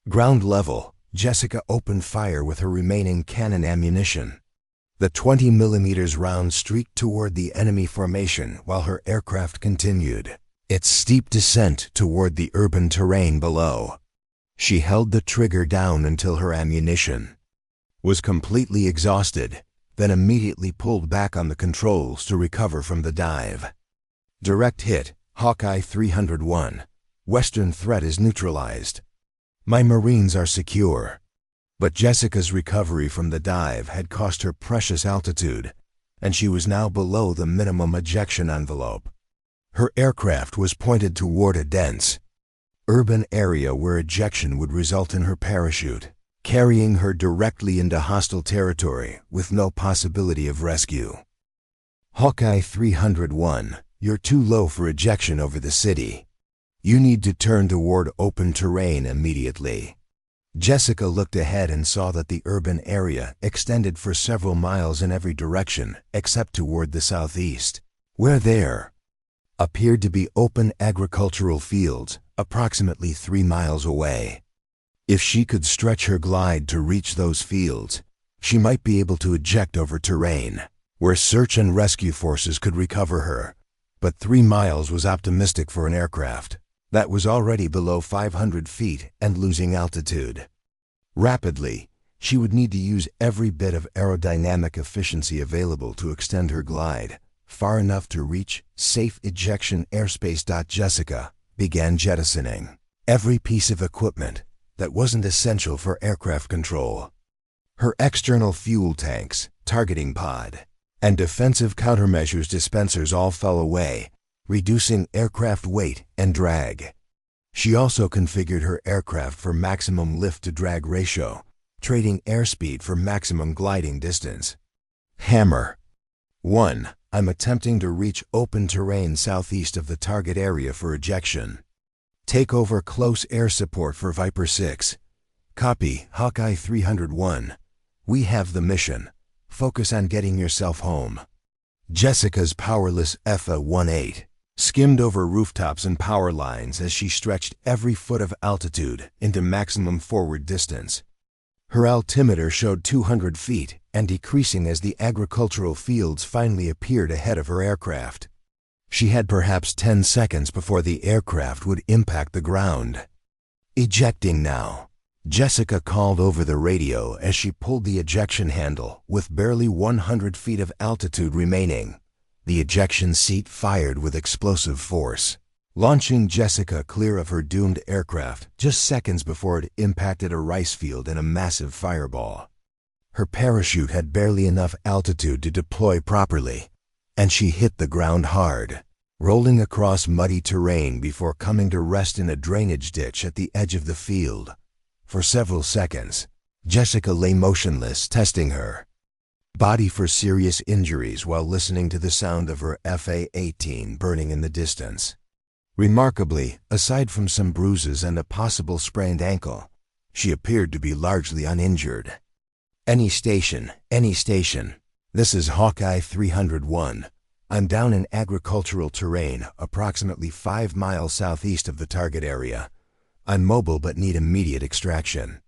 ground level, Jessica opened fire with her remaining cannon ammunition. The 20mm round streaked toward the enemy formation while her aircraft continued its steep descent toward the urban terrain below. She held the trigger down until her ammunition was completely exhausted, then immediately pulled back on the controls to recover from the dive. Direct hit, Hawkeye 301. Western threat is neutralized. My Marines are secure. But Jessica's recovery from the dive had cost her precious altitude, and she was now below the minimum ejection envelope. Her aircraft was pointed toward a dense urban area where ejection would result in her parachute, carrying her directly into hostile territory with no possibility of rescue. Hawkeye 301, you're too low for ejection over the city. You need to turn toward open terrain immediately. Jessica looked ahead and saw that the urban area extended for several miles in every direction except toward the southeast, where there appeared to be open agricultural fields approximately 3 miles away. If she could stretch her glide to reach those fields, she might be able to eject over terrain where search and rescue forces could recover her. But 3 miles was optimistic for an aircraft that was already below 500 feet and losing altitude. Rapidly, she would need to use every bit of aerodynamic efficiency available to extend her glide far enough to reach safe ejection airspace. Jessica began jettisoning every piece of equipment that wasn't essential for aircraft control. Her external fuel tanks, targeting pod, and defensive countermeasures dispensers all fell away, reducing aircraft weight and drag. She also configured her aircraft for maximum lift-to-drag ratio, trading airspeed for maximum gliding distance. Hammer 1. I'm attempting to reach open terrain southeast of the target area for ejection. Take over close air support for Viper 6. Copy, Hawkeye 301. We have the mission. Focus on getting yourself home. Jessica's powerless A-18 skimmed over rooftops and power lines as she stretched every foot of altitude into maximum forward distance. Her altimeter showed 200 feet and decreasing as the agricultural fields finally appeared ahead of her aircraft. She had perhaps 10 seconds before the aircraft would impact the ground. Ejecting now, Jessica called over the radio as she pulled the ejection handle with barely 100 feet of altitude remaining. The ejection seat fired with explosive force, launching Jessica clear of her doomed aircraft just seconds before it impacted a rice field in a massive fireball. Her parachute had barely enough altitude to deploy properly, and she hit the ground hard, rolling across muddy terrain before coming to rest in a drainage ditch at the edge of the field. For several seconds, Jessica lay motionless, testing her body for serious injuries while listening to the sound of her F-A-18 burning in the distance. Remarkably, aside from some bruises and a possible sprained ankle, she appeared to be largely uninjured. Any station. This is Hawkeye 301. I'm down in agricultural terrain approximately 5 miles southeast of the target area. I'm mobile but need immediate extraction.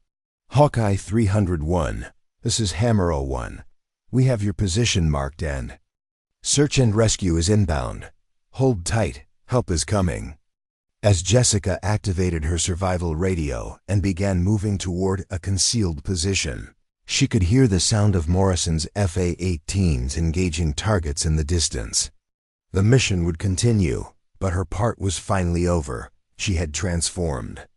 Hawkeye 301. This is Hammer 01. We have your position marked and search and rescue is inbound. Hold tight, help is coming. As Jessica activated her survival radio and began moving toward a concealed position, she could hear the sound of Morrison's F-A-18s engaging targets in the distance. The mission would continue, but her part was finally over. She had transformed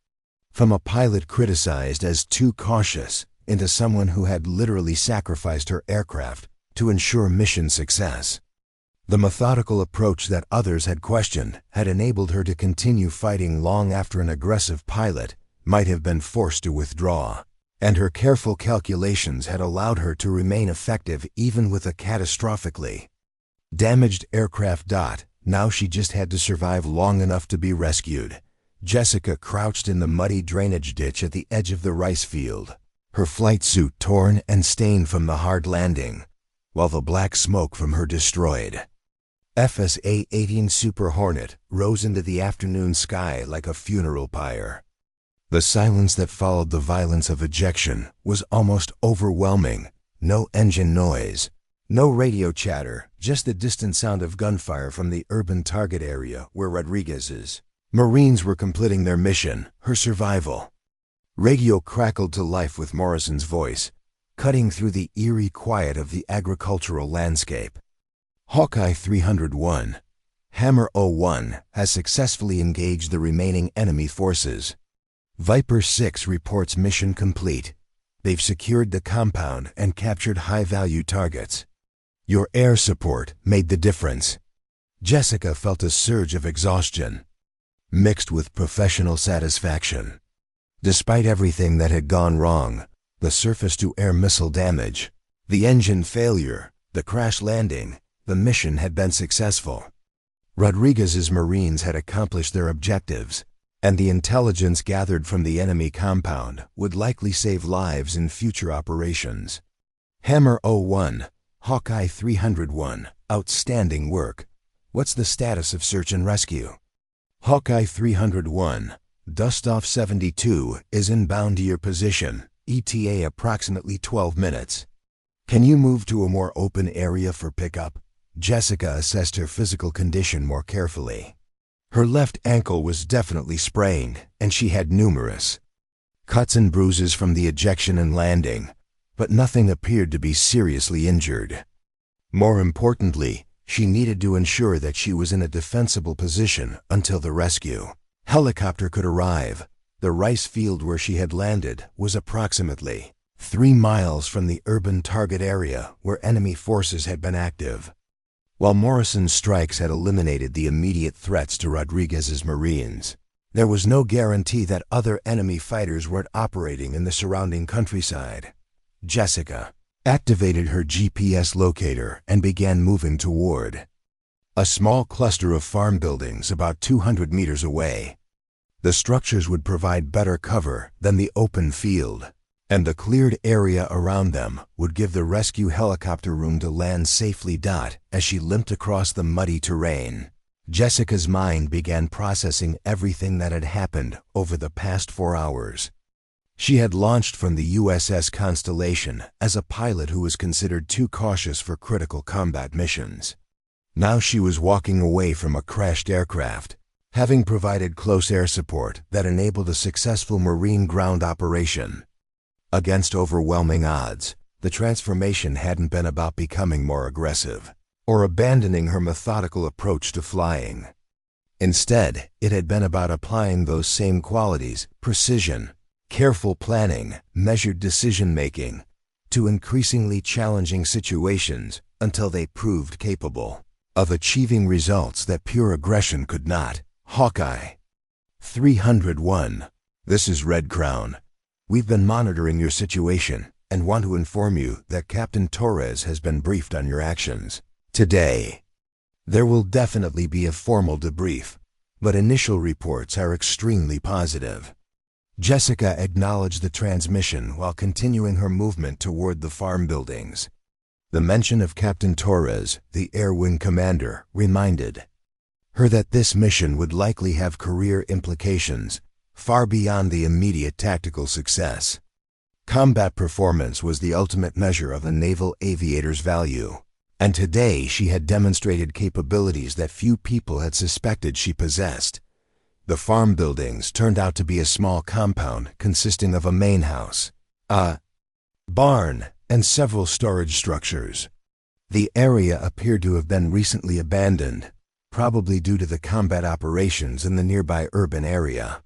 from a pilot criticized as too cautious into someone who had literally sacrificed her aircraft to ensure mission success. The methodical approach that others had questioned had enabled her to continue fighting long after an aggressive pilot might have been forced to withdraw, and her careful calculations had allowed her to remain effective even with a catastrophically damaged aircraft. Now she just had to survive long enough to be rescued, Jessica crouched in the muddy drainage ditch at the edge of the rice field, her flight suit torn and stained from the hard landing, while the black smoke from her destroyed A-18 Super Hornet rose into the afternoon sky like a funeral pyre. The silence that followed the violence of ejection was almost overwhelming. No engine noise, no radio chatter, just the distant sound of gunfire from the urban target area where Rodriguez's Marines were completing their mission, her survival. Radio crackled to life with Morrison's voice, cutting through the eerie quiet of the agricultural landscape. Hawkeye 301, Hammer 01 has successfully engaged the remaining enemy forces. Viper 6 reports mission complete. They've secured the compound and captured high-value targets. Your air support made the difference. Jessica felt a surge of exhaustion, mixed with professional satisfaction. Despite everything that had gone wrong, the surface-to-air missile damage, the engine failure, the crash landing, the mission had been successful. Rodriguez's Marines had accomplished their objectives, and the intelligence gathered from the enemy compound would likely save lives in future operations. Hammer 01, Hawkeye 301, outstanding work. What's the status of search and rescue? Hawkeye 301, Dustoff 72 is inbound to your position, ETA approximately 12 minutes. Can you move to a more open area for pickup? Jessica assessed her physical condition more carefully. Her left ankle was definitely sprained, and she had numerous cuts and bruises from the ejection and landing, but nothing appeared to be seriously injured. More importantly, she needed to ensure that she was in a defensible position until the rescue helicopter could arrive. The rice field where she had landed was approximately 3 miles from the urban target area where enemy forces had been active. While Morrison's strikes had eliminated the immediate threats to Rodriguez's Marines, there was no guarantee that other enemy fighters weren't operating in the surrounding countryside. Jessica activated her GPS locator and began moving toward a small cluster of farm buildings about 200 meters away. The structures would provide better cover than the open field, and the cleared area around them would give the rescue helicopter room to land safely. As she limped across the muddy terrain, Jessica's mind began processing everything that had happened over the past 4 hours. She had launched from the USS Constellation as a pilot who was considered too cautious for critical combat missions. Now she was walking away from a crashed aircraft, having provided close air support that enabled a successful Marine ground operation. Against overwhelming odds, the transformation hadn't been about becoming more aggressive or abandoning her methodical approach to flying. Instead, it had been about applying those same qualities, precision, careful planning, measured decision-making, to increasingly challenging situations until they proved capable of achieving results that pure aggression could not. Hawkeye 301, this is Red Crown. We've been monitoring your situation and want to inform you that Captain Torres has been briefed on your actions. Today, there will definitely be a formal debrief, but initial reports are extremely positive. Jessica acknowledged the transmission while continuing her movement toward the farm buildings. The mention of Captain Torres, the Air Wing commander, reminded her that this mission would likely have career implications far beyond the immediate tactical success. Combat performance was the ultimate measure of a naval aviator's value, and today she had demonstrated capabilities that few people had suspected she possessed. The farm buildings turned out to be a small compound consisting of a main house, a barn, and several storage structures. The area appeared to have been recently abandoned, probably due to the combat operations in the nearby urban area.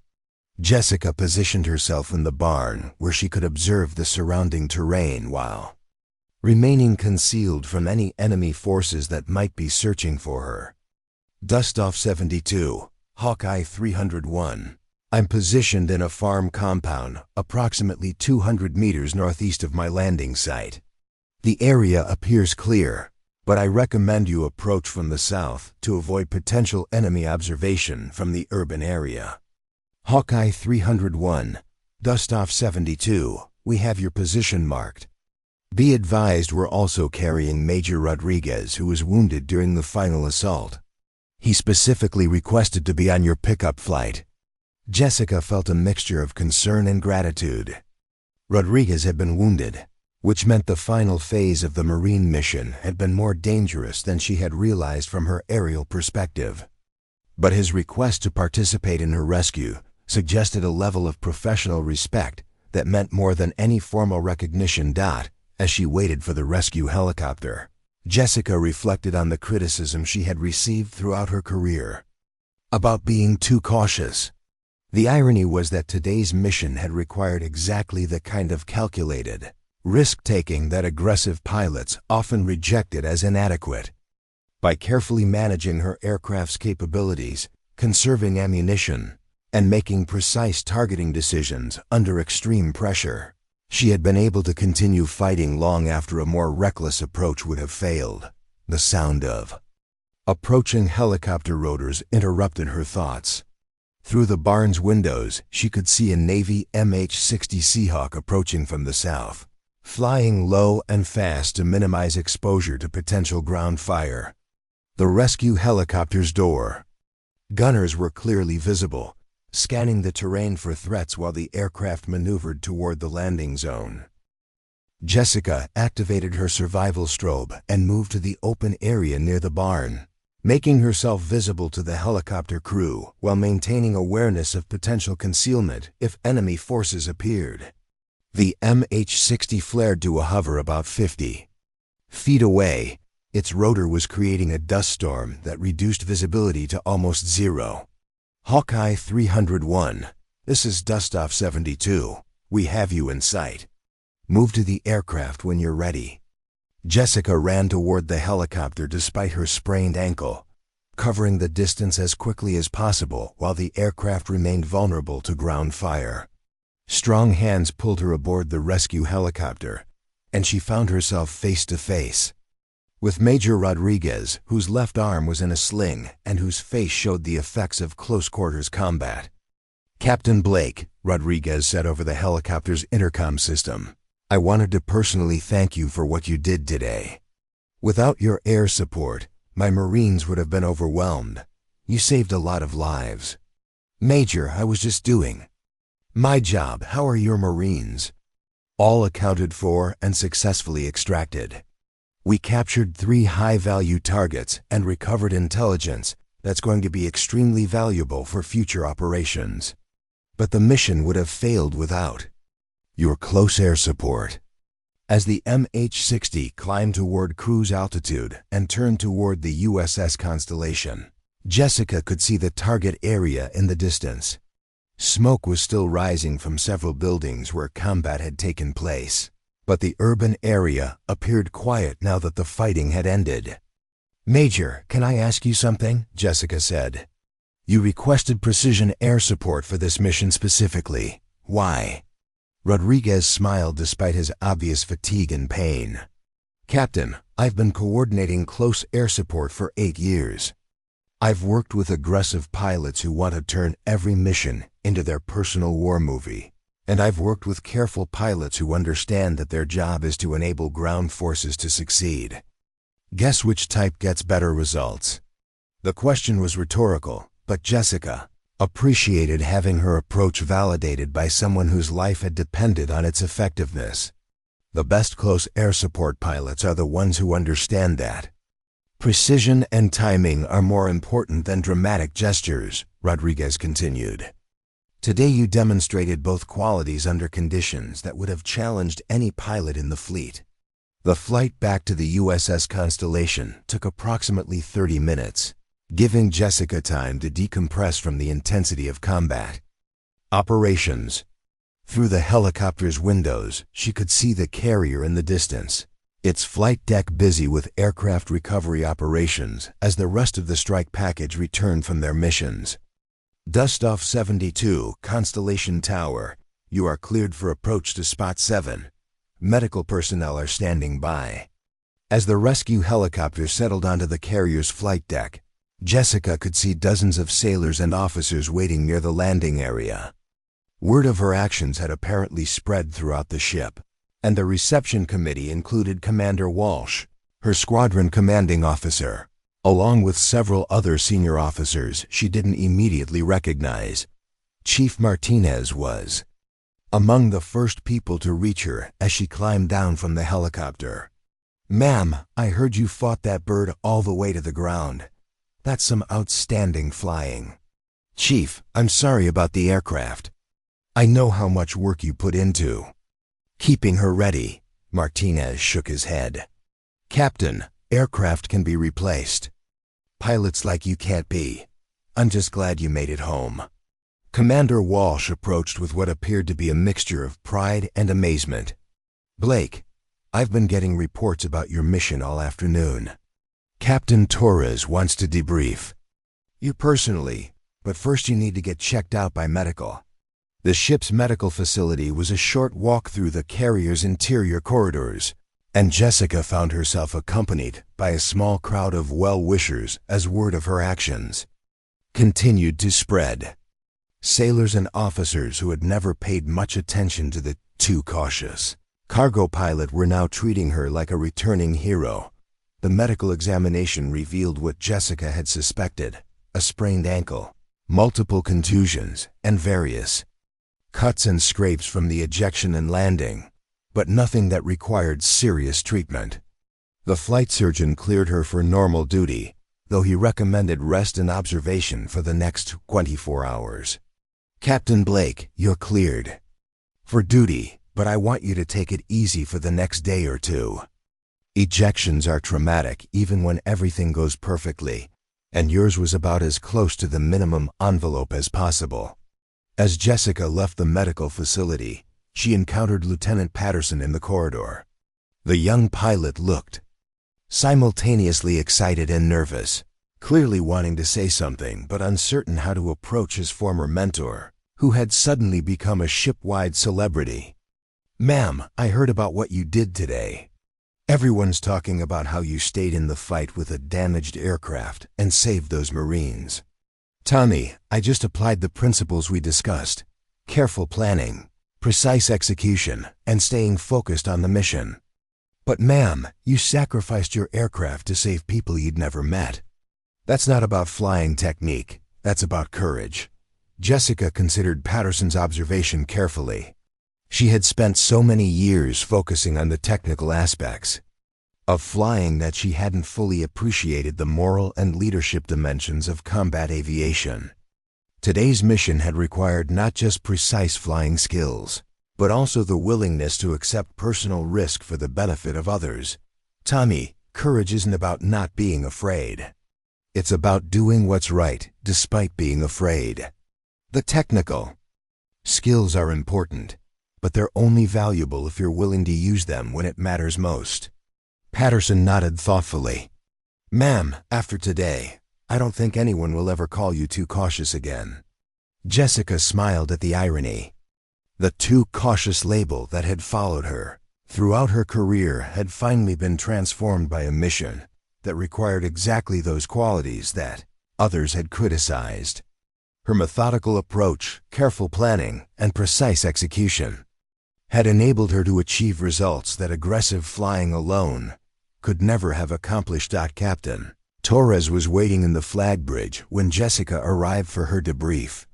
Jessica positioned herself in the barn where she could observe the surrounding terrain while remaining concealed from any enemy forces that might be searching for her. Dustoff 72, Hawkeye 301. I'm positioned in a farm compound approximately 200 meters northeast of my landing site. The area appears clear, but I recommend you approach from the south to avoid potential enemy observation from the urban area. Hawkeye 301, Dustoff 72, we have your position marked. Be advised we're also carrying Major Rodriguez, who was wounded during the final assault. He specifically requested to be on your pickup flight. Jessica felt a mixture of concern and gratitude. Rodriguez had been wounded, which meant the final phase of the Marine mission had been more dangerous than she had realized from her aerial perspective. But his request to participate in her rescue suggested a level of professional respect that meant more than any formal recognition. As she waited for the rescue helicopter, Jessica reflected on the criticism she had received throughout her career about being too cautious. The irony was that today's mission had required exactly the kind of calculated risk-taking that aggressive pilots often rejected as inadequate. By carefully managing her aircraft's capabilities, conserving ammunition, and making precise targeting decisions under extreme pressure, she had been able to continue fighting long after a more reckless approach would have failed. The sound of approaching helicopter rotors interrupted her thoughts. Through the barn's windows, she could see a Navy MH-60 Seahawk approaching from the south, flying low and fast to minimize exposure to potential ground fire. The rescue helicopter's door. Gunners were clearly visible, scanning the terrain for threats while the aircraft maneuvered toward the landing zone. Jessica activated her survival strobe and moved to the open area near the barn, making herself visible to the helicopter crew while maintaining awareness of potential concealment if enemy forces appeared. The MH-60 flared to a hover about 50 feet away. Its rotor was creating a dust storm that reduced visibility to almost zero. Hawkeye 301, this is Dustoff 72. We have you in sight. Move to the aircraft when you're ready. Jessica ran toward the helicopter despite her sprained ankle, covering the distance as quickly as possible while the aircraft remained vulnerable to ground fire. Strong hands pulled her aboard the rescue helicopter, and she found herself face to face with Major Rodriguez, whose left arm was in a sling and whose face showed the effects of close-quarters combat. Captain Blake, Rodriguez said over the helicopter's intercom system, I wanted to personally thank you for what you did today. Without your air support, my Marines would have been overwhelmed. You saved a lot of lives. Major, I was just doing my job. How are your Marines? All accounted for and successfully extracted. We captured 3 high-value targets and recovered intelligence that's going to be extremely valuable for future operations. But the mission would have failed without your close air support. As the MH-60 climbed toward cruise altitude and turned toward the USS Constellation, Jessica could see the target area in the distance. Smoke was still rising from several buildings where combat had taken place, but the urban area appeared quiet now that the fighting had ended. Major, can I ask you something? Jessica said. You requested precision air support for this mission specifically. Why? Rodriguez smiled despite his obvious fatigue and pain. Captain, I've been coordinating close air support for 8 years. I've worked with aggressive pilots who want to turn every mission into their personal war movie. And I've worked with careful pilots who understand that their job is to enable ground forces to succeed. Guess which type gets better results? The question was rhetorical, but Jessica appreciated having her approach validated by someone whose life had depended on its effectiveness. The best close air support pilots are the ones who understand that precision and timing are more important than dramatic gestures, Rodriguez continued. Today you demonstrated both qualities under conditions that would have challenged any pilot in the fleet. The flight back to the USS Constellation took approximately 30 minutes, giving Jessica time to decompress from the intensity of combat. Operations. Through the helicopter's windows, she could see the carrier in the distance, its flight deck busy with aircraft recovery operations as the rest of the strike package returned from their missions. Dustoff 72, Constellation Tower, you are cleared for approach to Spot 7. Medical personnel are standing by. As the rescue helicopter settled onto the carrier's flight deck, Jessica could see dozens of sailors and officers waiting near the landing area. Word of her actions had apparently spread throughout the ship, and the reception committee included Commander Walsh, her squadron commanding officer, along with several other senior officers she didn't immediately recognize. Chief Martinez was among the first people to reach her as she climbed down from the helicopter. "Ma'am, I heard you fought that bird all the way to the ground. That's some outstanding flying." "Chief, I'm sorry about the aircraft. I know how much work you put into keeping her ready." Martinez shook his head. "Captain, aircraft can be replaced. Pilots like you can't be. I'm just glad you made it home." Commander Walsh approached with what appeared to be a mixture of pride and amazement. "Blake, I've been getting reports about your mission all afternoon. Captain Torres wants to debrief you personally, but first you need to get checked out by medical." The ship's medical facility was a short walk through the carrier's interior corridors, and Jessica found herself accompanied by a small crowd of well-wishers as word of her actions continued to spread. Sailors and officers who had never paid much attention to the too cautious cargo pilot were now treating her like a returning hero. The medical examination revealed what Jessica had suspected: a sprained ankle, multiple contusions, and various cuts and scrapes from the ejection and landing, but nothing that required serious treatment. The flight surgeon cleared her for normal duty, though he recommended rest and observation for the next 24 hours. "Captain Blake, you're cleared for duty, but I want you to take it easy for the next day or two. Ejections are traumatic even when everything goes perfectly, and yours was about as close to the minimum envelope as possible." As Jessica left the medical facility, she encountered Lieutenant Patterson in the corridor. The young pilot looked simultaneously excited and nervous, clearly wanting to say something but uncertain how to approach his former mentor, who had suddenly become a ship-wide celebrity. "Ma'am, I heard about what you did today. Everyone's talking about how you stayed in the fight with a damaged aircraft and saved those Marines." "Tommy, I just applied the principles we discussed: careful planning, precise execution, and staying focused on the mission." "But ma'am, you sacrificed your aircraft to save people you'd never met." "That's not about flying technique, that's about courage." Jessica considered Patterson's observation carefully. She had spent so many years focusing on the technical aspects of flying that she hadn't fully appreciated the moral and leadership dimensions of combat aviation. Today's mission had required not just precise flying skills, but also the willingness to accept personal risk for the benefit of others. "Tommy, courage isn't about not being afraid. It's about doing what's right despite being afraid. The technical skills are important, but they're only valuable if you're willing to use them when it matters most." Patterson nodded thoughtfully. "Ma'am, after today, I don't think anyone will ever call you too cautious again." Jessica smiled at the irony. The too cautious label that had followed her throughout her career had finally been transformed by a mission that required exactly those qualities that others had criticized. Her methodical approach, careful planning, and precise execution had enabled her to achieve results that aggressive flying alone could never have accomplished. Captain Torres was waiting in the flag bridge when Jessica arrived for her debrief.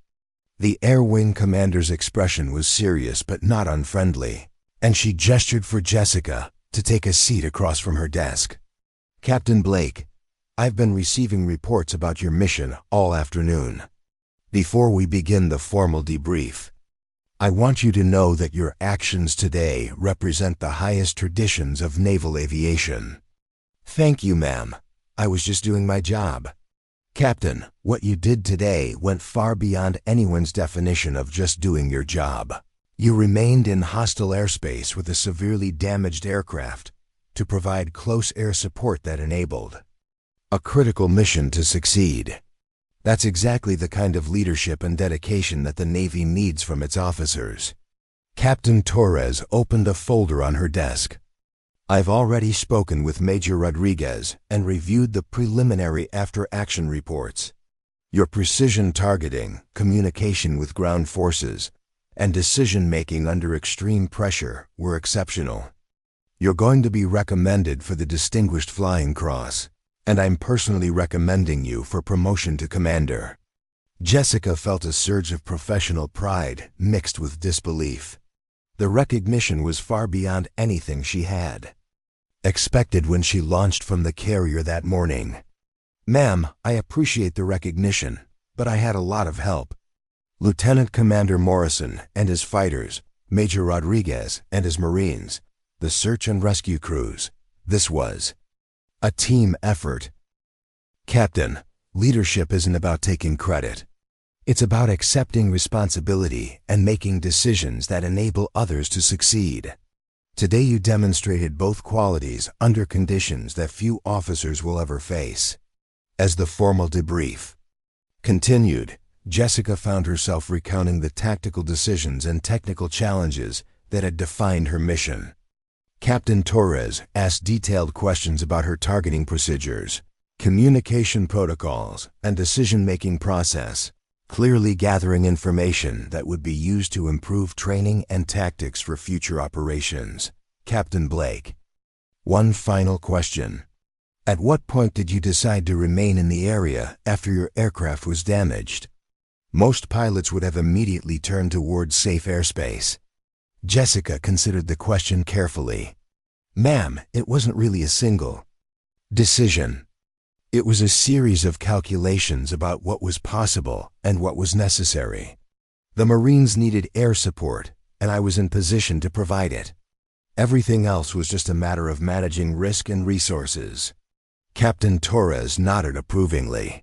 The Air Wing commander's expression was serious but not unfriendly, and she gestured for Jessica to take a seat across from her desk. "Captain Blake, I've been receiving reports about your mission all afternoon. Before we begin the formal debrief, I want you to know that your actions today represent the highest traditions of naval aviation." "Thank you, ma'am. I was just doing my job." "Captain, what you did today went far beyond anyone's definition of just doing your job. You remained in hostile airspace with a severely damaged aircraft to provide close air support that enabled a critical mission to succeed. That's exactly the kind of leadership and dedication that the Navy needs from its officers." Captain Torres opened a folder on her desk. I've already spoken with Major Rodriguez and reviewed the preliminary after-action reports. Your precision targeting, communication with ground forces, and decision-making under extreme pressure were exceptional. You're going to be recommended for the Distinguished Flying Cross, and I'm personally recommending you for promotion to commander. Jessica felt a surge of professional pride mixed with disbelief. The recognition was far beyond anything she had expected when she launched from the carrier that morning. "Ma'am, I appreciate the recognition, but I had a lot of help. Lieutenant Commander Morrison and his fighters, Major Rodriguez and his Marines, the search and rescue crews. This was a team effort." "Captain, leadership isn't about taking credit. It's about accepting responsibility and making decisions that enable others to succeed. Today you demonstrated both qualities under conditions that few officers will ever face." As the formal debrief continued, Jessica found herself recounting the tactical decisions and technical challenges that had defined her mission. Captain Torres asked detailed questions about her targeting procedures, communication protocols, and decision-making process, clearly gathering information that would be used to improve training and tactics for future operations. "Captain Blake, one final question. At what point did you decide to remain in the area after your aircraft was damaged? Most pilots would have immediately turned towards safe airspace." Jessica considered the question carefully. "Ma'am, it wasn't really a single decision. It was a series of calculations about what was possible and what was necessary. The Marines needed air support, and I was in position to provide it. Everything else was just a matter of managing risk and resources." Captain Torres nodded approvingly.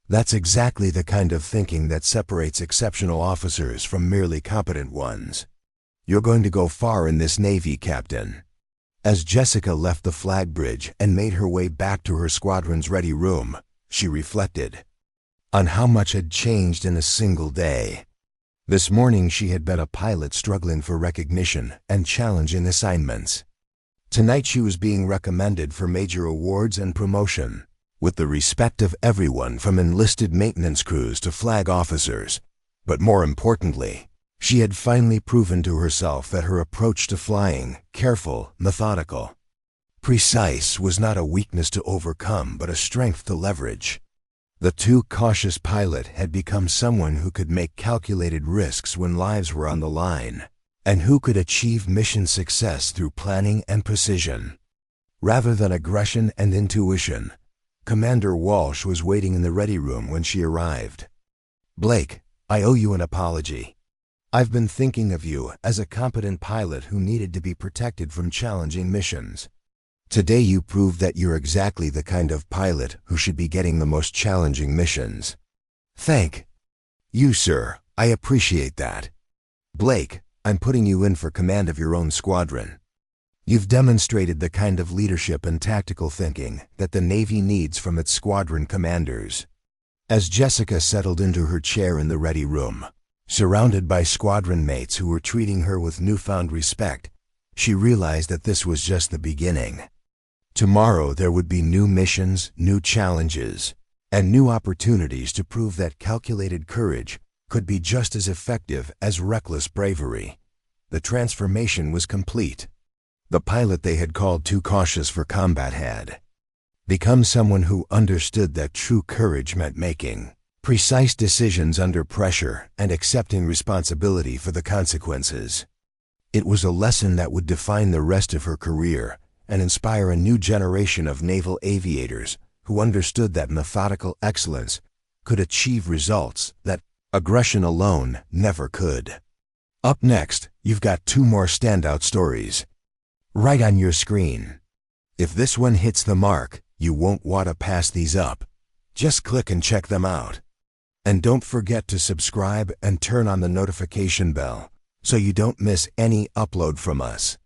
"That's exactly the kind of thinking that separates exceptional officers from merely competent ones. You're going to go far in this Navy, Captain." As Jessica left the flag bridge and made her way back to her squadron's ready room, she reflected on how much had changed in a single day. This morning she had been a pilot struggling for recognition and challenging assignments. Tonight she was being recommended for major awards and promotion, with the respect of everyone from enlisted maintenance crews to flag officers. But more importantly, she had finally proven to herself that her approach to flying, careful, methodical, precise, was not a weakness to overcome but a strength to leverage. The too cautious pilot had become someone who could make calculated risks when lives were on the line, and who could achieve mission success through planning and precision, rather than aggression and intuition. Commander Walsh was waiting in the ready room when she arrived. "Blake, I owe you an apology. I've been thinking of you as a competent pilot who needed to be protected from challenging missions. Today you proved that you're exactly the kind of pilot who should be getting the most challenging missions." "Thank you, sir. I appreciate that. Blake, I'm putting you in for command of your own squadron. You've demonstrated the kind of leadership and tactical thinking that the Navy needs from its squadron commanders." As Jessica settled into her chair in the ready room, surrounded by squadron mates who were treating her with newfound respect, she realized that this was just the beginning. Tomorrow there would be new missions, new challenges, and new opportunities to prove that calculated courage could be just as effective as reckless bravery. The transformation was complete. The pilot they had called too cautious for combat had become someone who understood that true courage meant making precise decisions under pressure and accepting responsibility for the consequences. It was a lesson that would define the rest of her career and inspire a new generation of naval aviators who understood that methodical excellence could achieve results that aggression alone never could. Up next, you've got 2 more standout stories right on your screen. If this one hits the mark, you won't want to pass these up. Just click and check them out. And don't forget to subscribe and turn on the notification bell so you don't miss any upload from us.